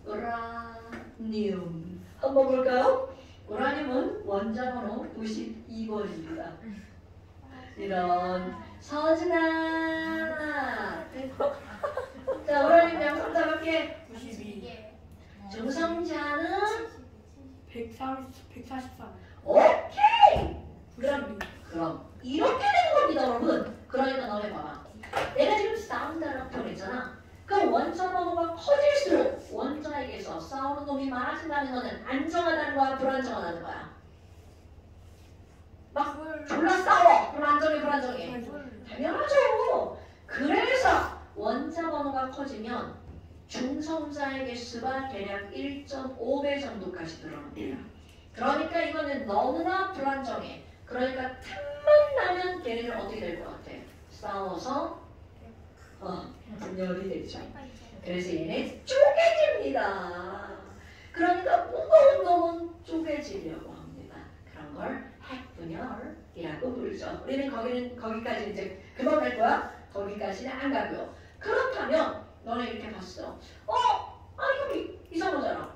우라늄 한번 볼까요? 우라늄은 원자번호 92번입니다. 이런 서준아. 자, 우라늄 양성자 몇 개? 92. 중성자는 143. 오케이. 그럼 이렇게 되는 겁니다, 여러분. 그러니까 너네 봐봐. 내가 지금 싸운다라고 표현했잖아. 그럼 원자번호가 커질수록 원자에게서 싸우는 놈이 많아진다는 거는 안정하다는 거야, 불안정하다는 거야? 막 졸라 싸워. 그럼 안정해, 불안정해? 당연하죠. 그래서 원자번호가 커지면 중성자의 개수가 대략 1.5배 정도까지 늘어납니다. 그러니까 이거는 너무나 불안정해. 그러니까 틈만 나면 걔네들 어떻게 될 것 같아? 싸워서 분열이 되죠. 그래서 얘네 쪼개집니다. 그러니까 무거운 놈은 쪼개지려고 합니다. 그런 걸 핵분열이라고 부르죠. 우리는 거기까지 이제 그만 갈 거야. 거기까지는 안 가고요. 그렇다면 너네 이렇게 봤어. 이거 이상하잖아.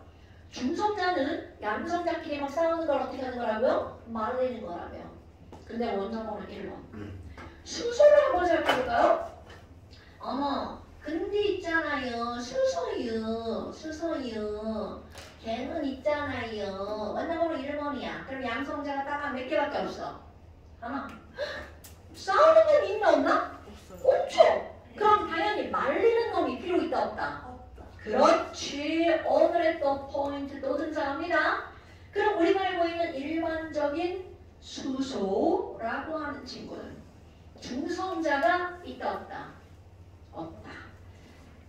중성자는 양성자끼리 막 싸우는 걸 어떻게 하는 거라고요? 말리는 거라며. 근데 원자번호 1번. 수소를 한번 생각해볼까요? 근데 있잖아요. 수소유. 걔는 있잖아요. 원자번호 1번이야. 그럼 양성자가 딱 몇 개밖에 없어? 하나. 싸우는 건 있나 없나? 없죠. 그럼 당연히 말리는 놈이 필요 있다 없다? 그렇지. 오늘의 또 포인트 또 등장합니다. 그럼 우리가 알고 있는 일반적인 수소라고 하는 친구는 중성자가 있다 없다? 없다.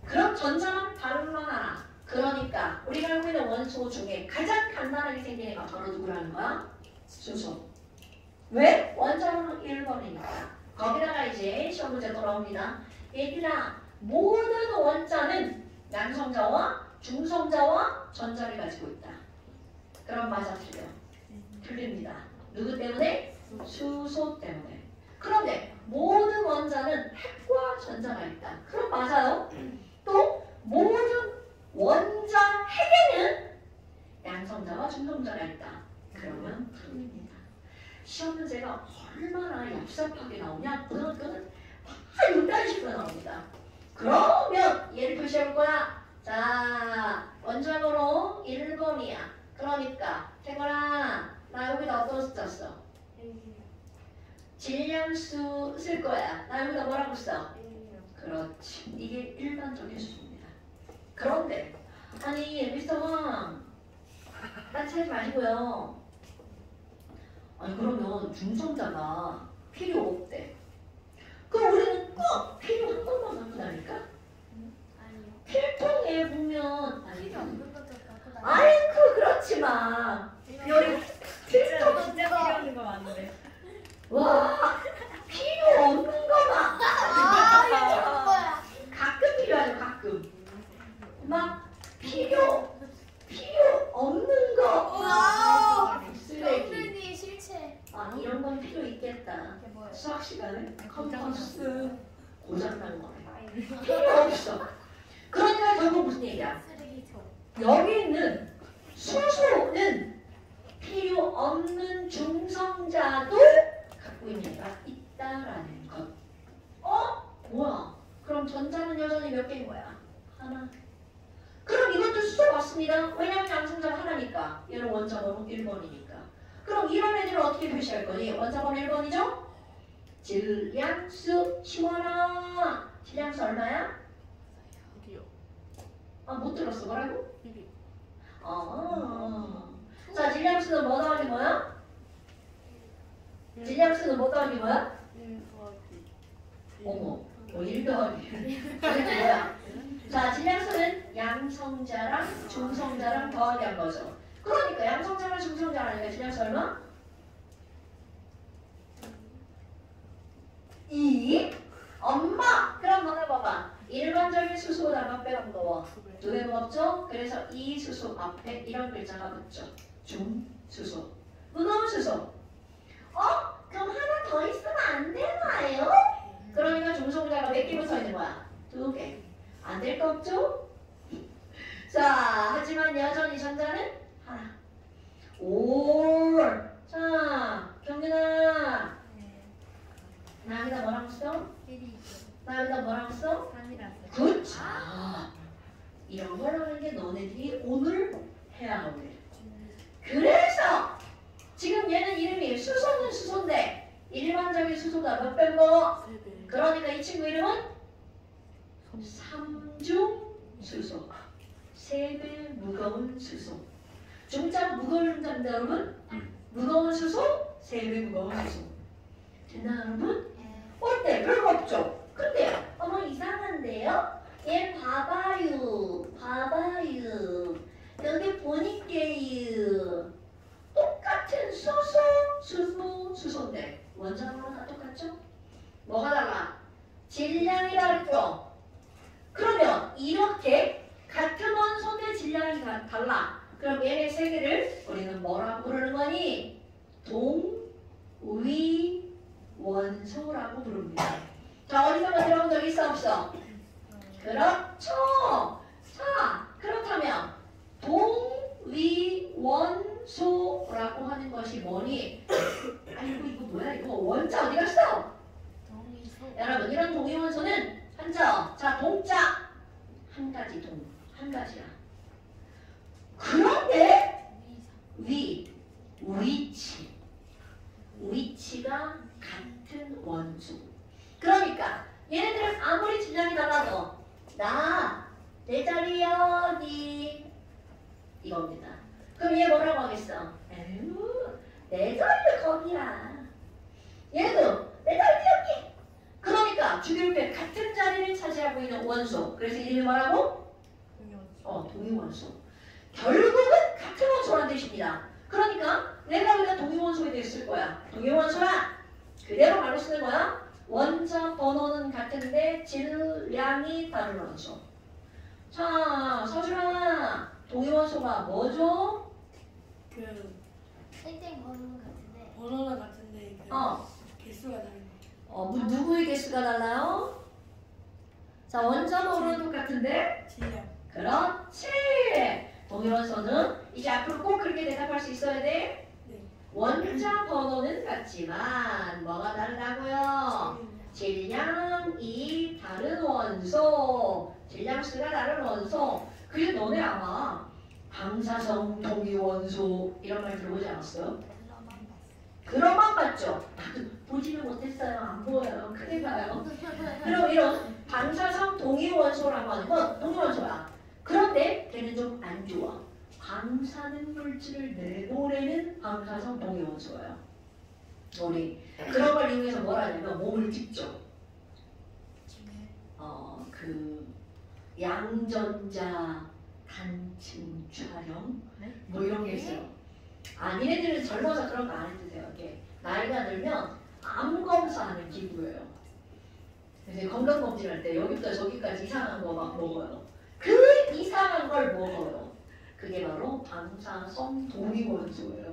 그럼 전자만 다른 건 하나. 그러니까 우리가 알고 있는 원소 중에 가장 간단하게 생긴 애가 바로 누구라는 거야? 수소. 왜? 원자로는 1번이니까. 거기다가 이제 시험 문제 돌아옵니다. 얘들아, 모든 원자는 양성자와 중성자와 전자를 가지고 있다. 그럼 맞아, 틀려? 틀립니다. 누구 때문에? 수소 때문에. 그런데 모든 원자는 핵과 전자가 있다. 그럼 맞아요? 또 모든 원자 핵에는 양성자와 중성자가 있다. 그러면 틀립니다. 시험 문제가 얼마나 얍삽하게 나오냐? 그거는 다 6단식으로 나옵니다. 그러면 얘를 표시할 거야. 자, 원자번호 1번이야. 그러니까 태건아, 나 여기다 어떤 숫자 써? 질량수 쓸 거야. 나 여기다 뭐라고 써? 그렇지. 이게 일반적인 수입니다. 그런데 아니 미스터 황, 딴짓하지 마시고요. 아니 그러면 중성자가 필요 없대. 그럼 우리는 꼭 필요한 것만 갖고 다닐까? 아니요. 필통에 보면 필요 없는 것도 갖고 다니고. 아이쿠 그렇지만 여기 필통 진짜 필요한 거 많은데. 와 필요 없는 거만 아, 이거 뭐야? 가끔 필요하죠. 가끔 막 필요 없는 거 와. 쓰레기. 경준이 실체. 아 이런 건 필요 있겠다. 이게 뭐예요? 수학 시간에 컴퍼스. 고장난 거네. 필요 없어. 그러니까 결국 무슨 얘기야? 쓰레기통. 여기 있는 수소는 필요 없는 중성자도 갖고 있는 애가 있다라는 것. 뭐야? 그럼 전자는 여전히 몇 개인 거야? 하나. 그럼 이것도 수소 맞습니다. 왜냐면 양성자가 하나니까. 얘는 원자번호 1번이니까. 그럼 이런 애들을 어떻게 표시할 거니? 원자번호 1번이죠? 질량수 시원아. 질량수 얼마야? 1이요. 아, 못 들었어. 뭐라고? 1이. 자, 질량수는 뭐 더하기 뭐야? 질량수는 뭐 더하기 뭐야? 1 더하기. 어머, 1 더하기. 그게 뭐야? 자, 질량수는 양성자랑 중성자랑 더하기 한 거죠. 그러니까 양성자랑 중성자라니까 질량수 얼마? 2. 엄마! 그럼 너네 봐봐. 일반적인 수소보다 몇 배 무거워? 2배 무겁죠? 그래서 이 수소 앞에 이런 글자가 붙죠. 중수소. 무거운 수소. 그럼 하나 더 있으면 안 되나요? 그러니까 중성자가 몇 개 붙어 있는 거야? 2개. 안 될 거 없죠? 자, 하지만 여전히 전자는 하나. 올. 자, 경민아. 나 여기다 뭐라고 써? 1이죠. 나 여기다 뭐라고 써? 3이라서. 굿. 이런 걸 하는 게 너네들이 오늘 해야 할 일. 그래서 지금 얘는 이름이 수소는 수소인데 일반적인 수소가 몇 배인 거? 3배. 그러니까 이 친구 이름은 삼중 수소. 3배 무거운 수소. 중자 무거운 중자인데 여러분? 무거운 수소, 3배 무거운 수소. 됐나 여러분? 어때? 별거 없죠? 근데 어머 이상한데요? 얘 봐봐요. 여기 보니까요. 똑같은 수소인데 원자번호 다 똑같죠? 뭐가 달라? 질량이 다르죠? 그러면 이렇게 같은 원소인데 질량이 달라. 그럼 얘네 세 개를 우리는 뭐라고 부르는 거니? 동위 원소라고 부릅니다. 자, 어디서만 들어본 적 있어 없어? 그렇죠. 자, 그렇다면 동위 원소라고 하는 것이 뭐니? 아이고 이거 뭐야? 이거 원자 어디 갔어? 동의소. 여러분 이런 동위 원소는 한자. 자, 동자 한 가지 한 가지야. 그런데 위치가 같은 원소. 그러니까 얘네들은 아무리 질량이 달라도 내 자리 여기 이겁니다. 그럼 얘 뭐라고 하겠어? 에휴, 내 자리가 거기야. 얘도 내 자리 여기. 그러니까 주기율배 같은 자리를 차지하고 있는 원소. 그래서 이름이 뭐라고? 동위원소. 결국은 같은 원소란 뜻입니다. 그러니까 내가 여기다 동위원소에 됐을 거야. 동위원소라 그대로 바로 쓰는 거야. 원자 번호는 같은데 질량이 다른 원소. 자, 서준아, 동위원소가 뭐죠? 그 땡땡 번호는 같은데. 번호는 같은데 그 어, 개수가 다른 누구의 개수가 달라요? 자, 원자 번호는 똑같은데? 거. 질량. 그렇지. 동위원소는 이제 앞으로 꼭 그렇게 대답할 수 있어야 돼. 네. 원자 번호는 같지만 뭐가 다르다고요? 질량이 다른 원소, 질량수가 다른 원소. 그래서 너네 아마 방사성 동위원소 이런 말 들어보지 않았어요? 그런만 봤죠? 나도 보지는 못했어요. 안 보여요. 크게 봐요. 그럼 이런 방사성 동위원소라고 하는 건 동위원소야. 그런데 걔는 좀 안 좋아. 방사능 물질을 내보내는 방사성 동위원소예요. 우리 그런 걸 이용해서 뭘 하냐면 몸을 찍죠. 그 양전자 단층 촬영 뭐 이런 게 있어요. 니네들은 젊어서 그런 거 안 해도 돼요. 이게 나이가 들면 암 검사하는 기구예요. 이제 건강검진할 때 여기부터 저기까지 이상한 거 막 먹어요. 그 이상한 걸 먹어요. 그게 바로 방사성 동위원소예요.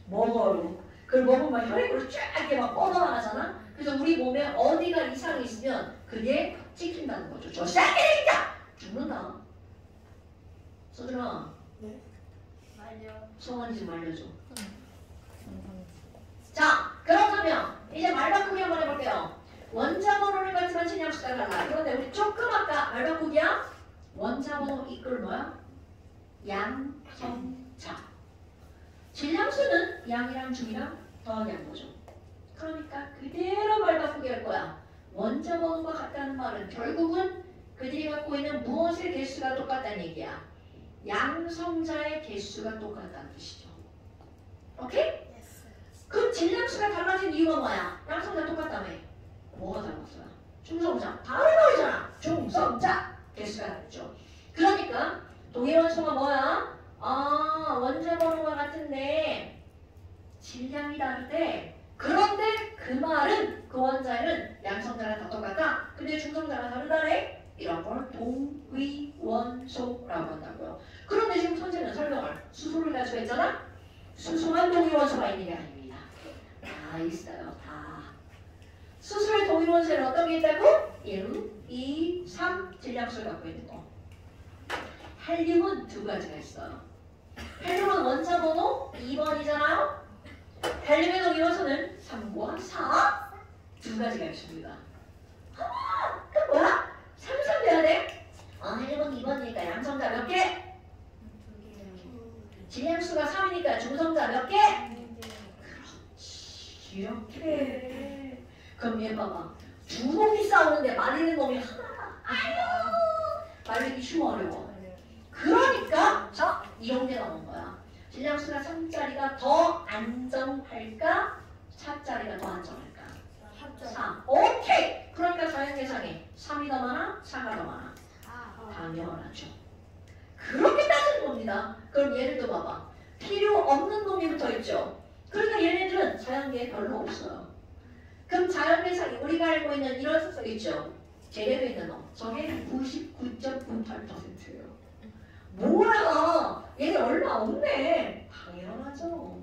먹어요. 그걸 먹으면 혈액으로 쫙 이렇게 막 뻗어나가잖아. 그래서 우리 몸에 어디가 이상이 있으면 그게 찍힌다는 거죠. 저 싹이다! 죽는다. 서준아, 말려. 성원이 좀 알려줘. 자, 그렇다면 이제 말 바꾸기 한번 해볼게요. 원자 번호는 같지만 질량수가 달라. 그런데 우리 조금 아까 말 바꾸기야? 원자 번호 이끌 뭐야? 양성자. 질량수는 양이랑 중이랑 더하기 한 거죠. 그러니까 그대로 말 바꾸기 할 거야. 원자 번호가 같다는 말은 결국은 그들이 갖고 있는 무엇의 개수가 똑같다는 얘기야. 양성자의 개수가 똑같다는 뜻이죠. 오케이? 그럼 질량수가 달라진 이유가 뭐야? 양성자 똑같다며. 뭐가 달랐어요? 중성자. 바로 나오잖아. 중성자. 개수가 다르죠. 그러니까 동위원소가 뭐야? 원자 번호가 같은데 질량이 다르대. 그런데 그 말은 그 원자에는 양성자가 다 똑같다. 근데 중성자가 다르다래. 이런 걸 동위원소라고 한다고요. 그런데 지금 선생님은 설명을 수소를 가지고 있잖아. 수소만 동위원소가 있는 게 아닙니다. 다 있어요. 다. 수소의 동위원소에는 어떤 게 있다고? 1, 2, 3 질량수를 갖고 있는 거. 헬륨은 두 가지가 있어요. 헬륨은 원자 번호 2번이잖아요. 헬륨의 동위원소는 3과 4 두 가지가 있습니다. 그럼 뭐야? 상상돼야 돼? 헬륨은 2번이니까 양성자 몇 개? 질량수가 3이니까 중성자 몇 개? 그렇지. 이렇게. 그럼 얘 봐봐. 두 놈이 싸우는데 말리는 놈이 하나. 아유. 말리기 쉬워 어려워. 그러니까 이렇게 나온 거야. 질량수가 3짜리가 더 안정할까? 4짜리가 더 안정할까? 4. 오케이. 그러니까 자연계상에 3이 더 많아? 4가 더 많아? 당연하죠. 그렇게 따지는 겁니다. 그럼 얘를 또 봐봐. 필요 없는 놈이 붙어있죠. 그러니까 얘네들은 자연계에 별로 없어요. 그럼 자연계상이 우리가 알고 있는 이런 습성 있죠. 제대로 있는 놈. 저게 99.98%예요. 뭐야? 얘네 얼마 없네. 당연하죠.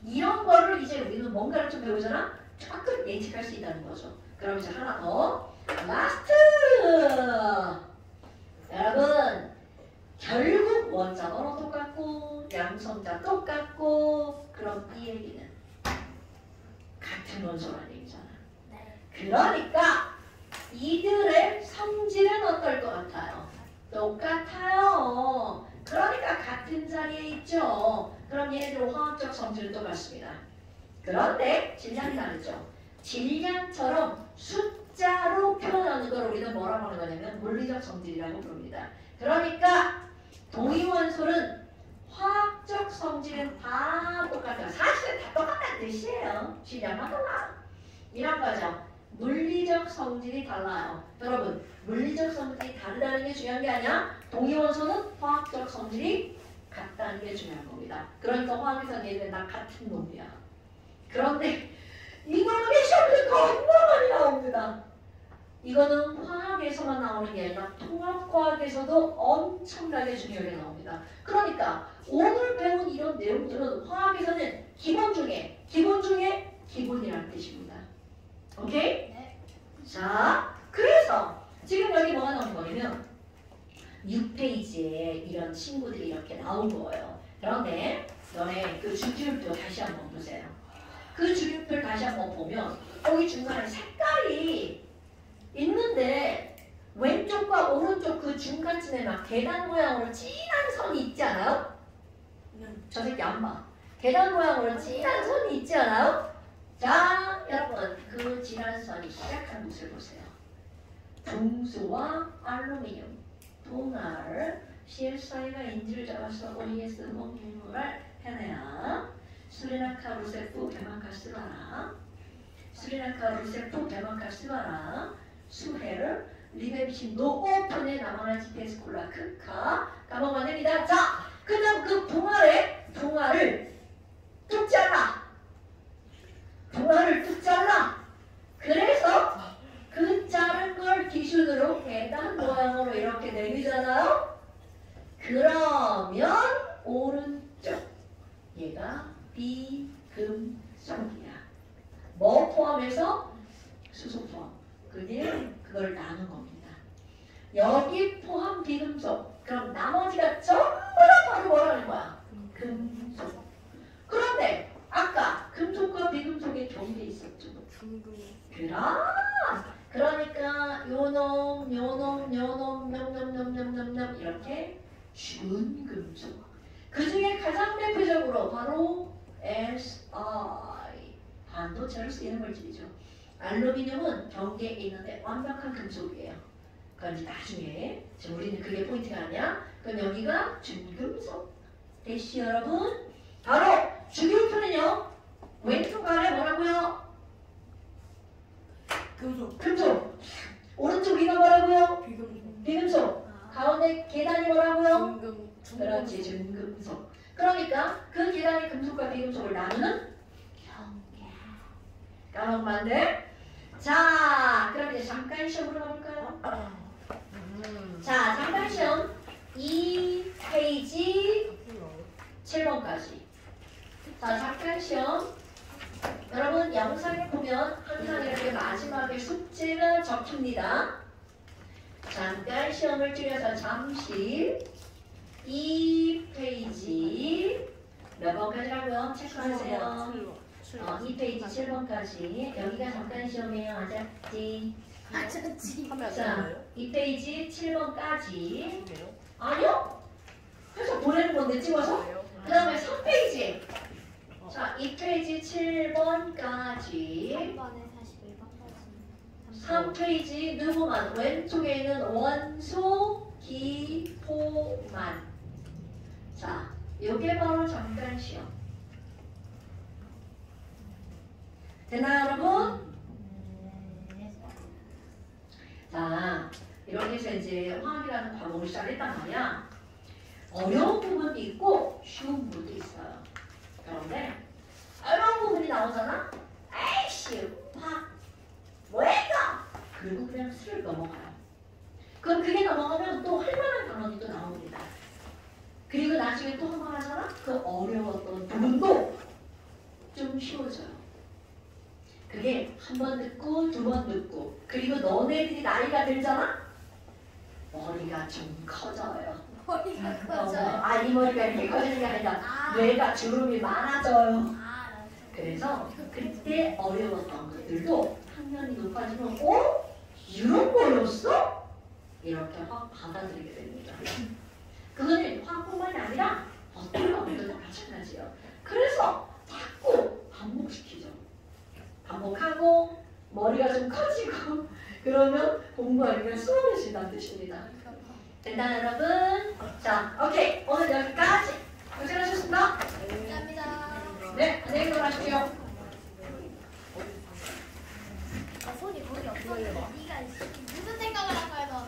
이런 거를 이제 우리는 뭔가를 좀 배우잖아. 조금 예측할 수 있다는 거죠. 그럼 이제 하나 더. 라스트! 여러분, 결국 원자 번호 똑같고 양성자 똑같고 그럼 이 얘기는 같은 원소라는 얘기잖아. 그러니까 이들의 성질은 어떨 것 같아요? 똑같아요. 그러니까 같은 자리에 있죠. 그럼 얘네들 화학적 성질은 똑같습니다. 그런데 질량이 다르죠. 질량처럼 숫자로 표현하는 걸 우리는 뭐라고 하는 거냐면 물리적 성질이라고 부릅니다. 그러니까 동위원소는 화학적 성질은 다 똑같아요. 사실은 다 똑같다는 뜻이에요. 질량만 달라. 이런 거죠. 물리적 성질이 달라요. 여러분, 물리적 성질이 다르다는 게 중요한 게 아니야. 동위원소는 화학적 성질이 같다는 게 중요한 겁니다. 그러니까 화학에서는 얘는 다 같은 놈이야. 그런데 이거는 시험에 겁나 많이 나옵니다. 이거는 화학에서만 나오는 게 아니라 통합과학에서도 엄청나게 중요하게 나옵니다. 그러니까 오늘 배운 이런 내용들은 화학에서는 기본 중에 기본이라는 뜻입니다. 오케이? 네. 자, 그래서 지금 여기 뭐가 나온 거냐면 6페이지에 이런 친구들이 이렇게 나온 거예요. 그런데 너네 그 주기율표 다시 한번 보세요. 그 주기율표를 다시 한번 보면 여기 중간에 색깔이 있는데 왼쪽과 오른쪽 그 중간쯤에 막 계단 모양으로 진한 선이 있지 않아요? 저 새끼 안 봐. 계단 모양으로 진한 선이 있지 않아요? 자, 여러분 그 진한 선이 시작한 곳을 보세요. 동수와 알루미늄, 동알, CSI가 인지를 잡아서 OES 음원유무를 해내야 수리나카 루세프 베마카스바라, 수리나카 루세프 베마카스바라, 수헤르, 리베비신 노오픈의 나마나지 베스콜라 크카 까먹어냅니다. 자, 그 다음 그 동알을 뚝 잘라. 동알을 뚝 잘라. 그래서 그 자른 걸 기준으로 계단 모양으로 이렇게 내리잖아요. 그러면 오른쪽 얘가 비금속이야. 뭐 포함해서? 수소 포함. 그걸 나눈 겁니다. 여기 포함 비금속. 그럼 나머지가 전부 다 바로 뭐라는 거야? 금속. 그런데 아까 금속과 비금속의 경계 있었죠. 그러니까 요놈 이렇게 준금속. 그 중에 가장 대표적으로 바로 SI 반도체를 쓰이는 물질이죠. 알루미늄은 경계에 있는데 완벽한 금속이에요. 그건 이제 나중에 지금 우리는 그게 포인트가 아니야. 그럼 여기가 준금속. 됐시 여러분? 바로 주기율표는요. 왼쪽 아래 뭐라고요? 금속. 오른쪽이가 뭐라고요? 비금속. 가운데 계단이 뭐라고요? 그렇지, 준금속. 그러니까 그 계단의 금속과 비금속을 나누는 경계. 까먹으면 안 돼? 자, 그럼 이제 잠깐 시험으로 가볼까요? 자, 잠깐 시험 2페이지 7번까지. 자, 잠깐 시험. 여러분 영상에 보면 항상 이렇게 마지막에 숙제가 적힙니다. 잠깐 시험을 줄여서 잠시 2페이지 몇 번까지라고요? 체크하세요. 2페이지 7번까지. 여기가 잠깐 시험이에요. 아잡지. 자, 2페이지 7번까지. 아니요? 해서 보내는 건데 찍어서? 그 다음에 3페이지. 자, 2페이지 7번까지. 3페이지 누구만? 왼쪽에 있는 원소 기포만. 자, 요게 바로 잠깐 시험. 되나요, 여러분? 자, 이렇게 해서 이제 화학이라는 과목을 시작했단 말이야. 어려운 부분도 있고 쉬운 부분도 있어요. 그런데 어려운 부분이 나오잖아? 에이씨, 화학 뭐야? 그리고 그냥 스를 넘어가요. 그럼 그게 넘어가면 또 할만한 단원이 또 나옵니다. 그리고 나중에 또 한 번 하잖아? 그 어려웠던 부분도 좀 쉬워져요. 그게 한 번 듣고 두 번 듣고 그리고 너네들이 나이가 들잖아? 머리가 좀 커져요. 머리가 커져요. 이 머리가 이렇게 커지는 게 아니라 뇌가 주름이 많아져요. 그래서 그때 어려웠던 것들도 학년이 높아지면 이런 거였어? 이렇게 확 받아들이게 됩니다. 그거는 화학뿐만이 아니라 어떤 것들도 마찬가지예요. 그래서 자꾸 반복시키죠. 반복하고 머리가 좀 커지고 그러면 공부하기가 수월해진다는 뜻입니다. 됐나요 여러분? 자, 오케이. 오늘 여기까지. 고생하셨습니다. 감사합니다. 네, 안녕히 들어가십시오. 손이 네가 무슨 생각을 한 거야 넌?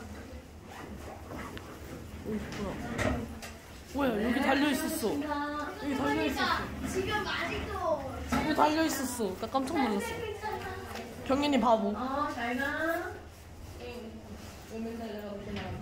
뭐야 여기 달려 있었어. 고맙습니다. 여기 달려 있었어. 지금 아직도 여기 달려 있었어. 나 깜짝 놀랐어. 경윤이 바보. 잘 가. 오면 달려가고 그냥.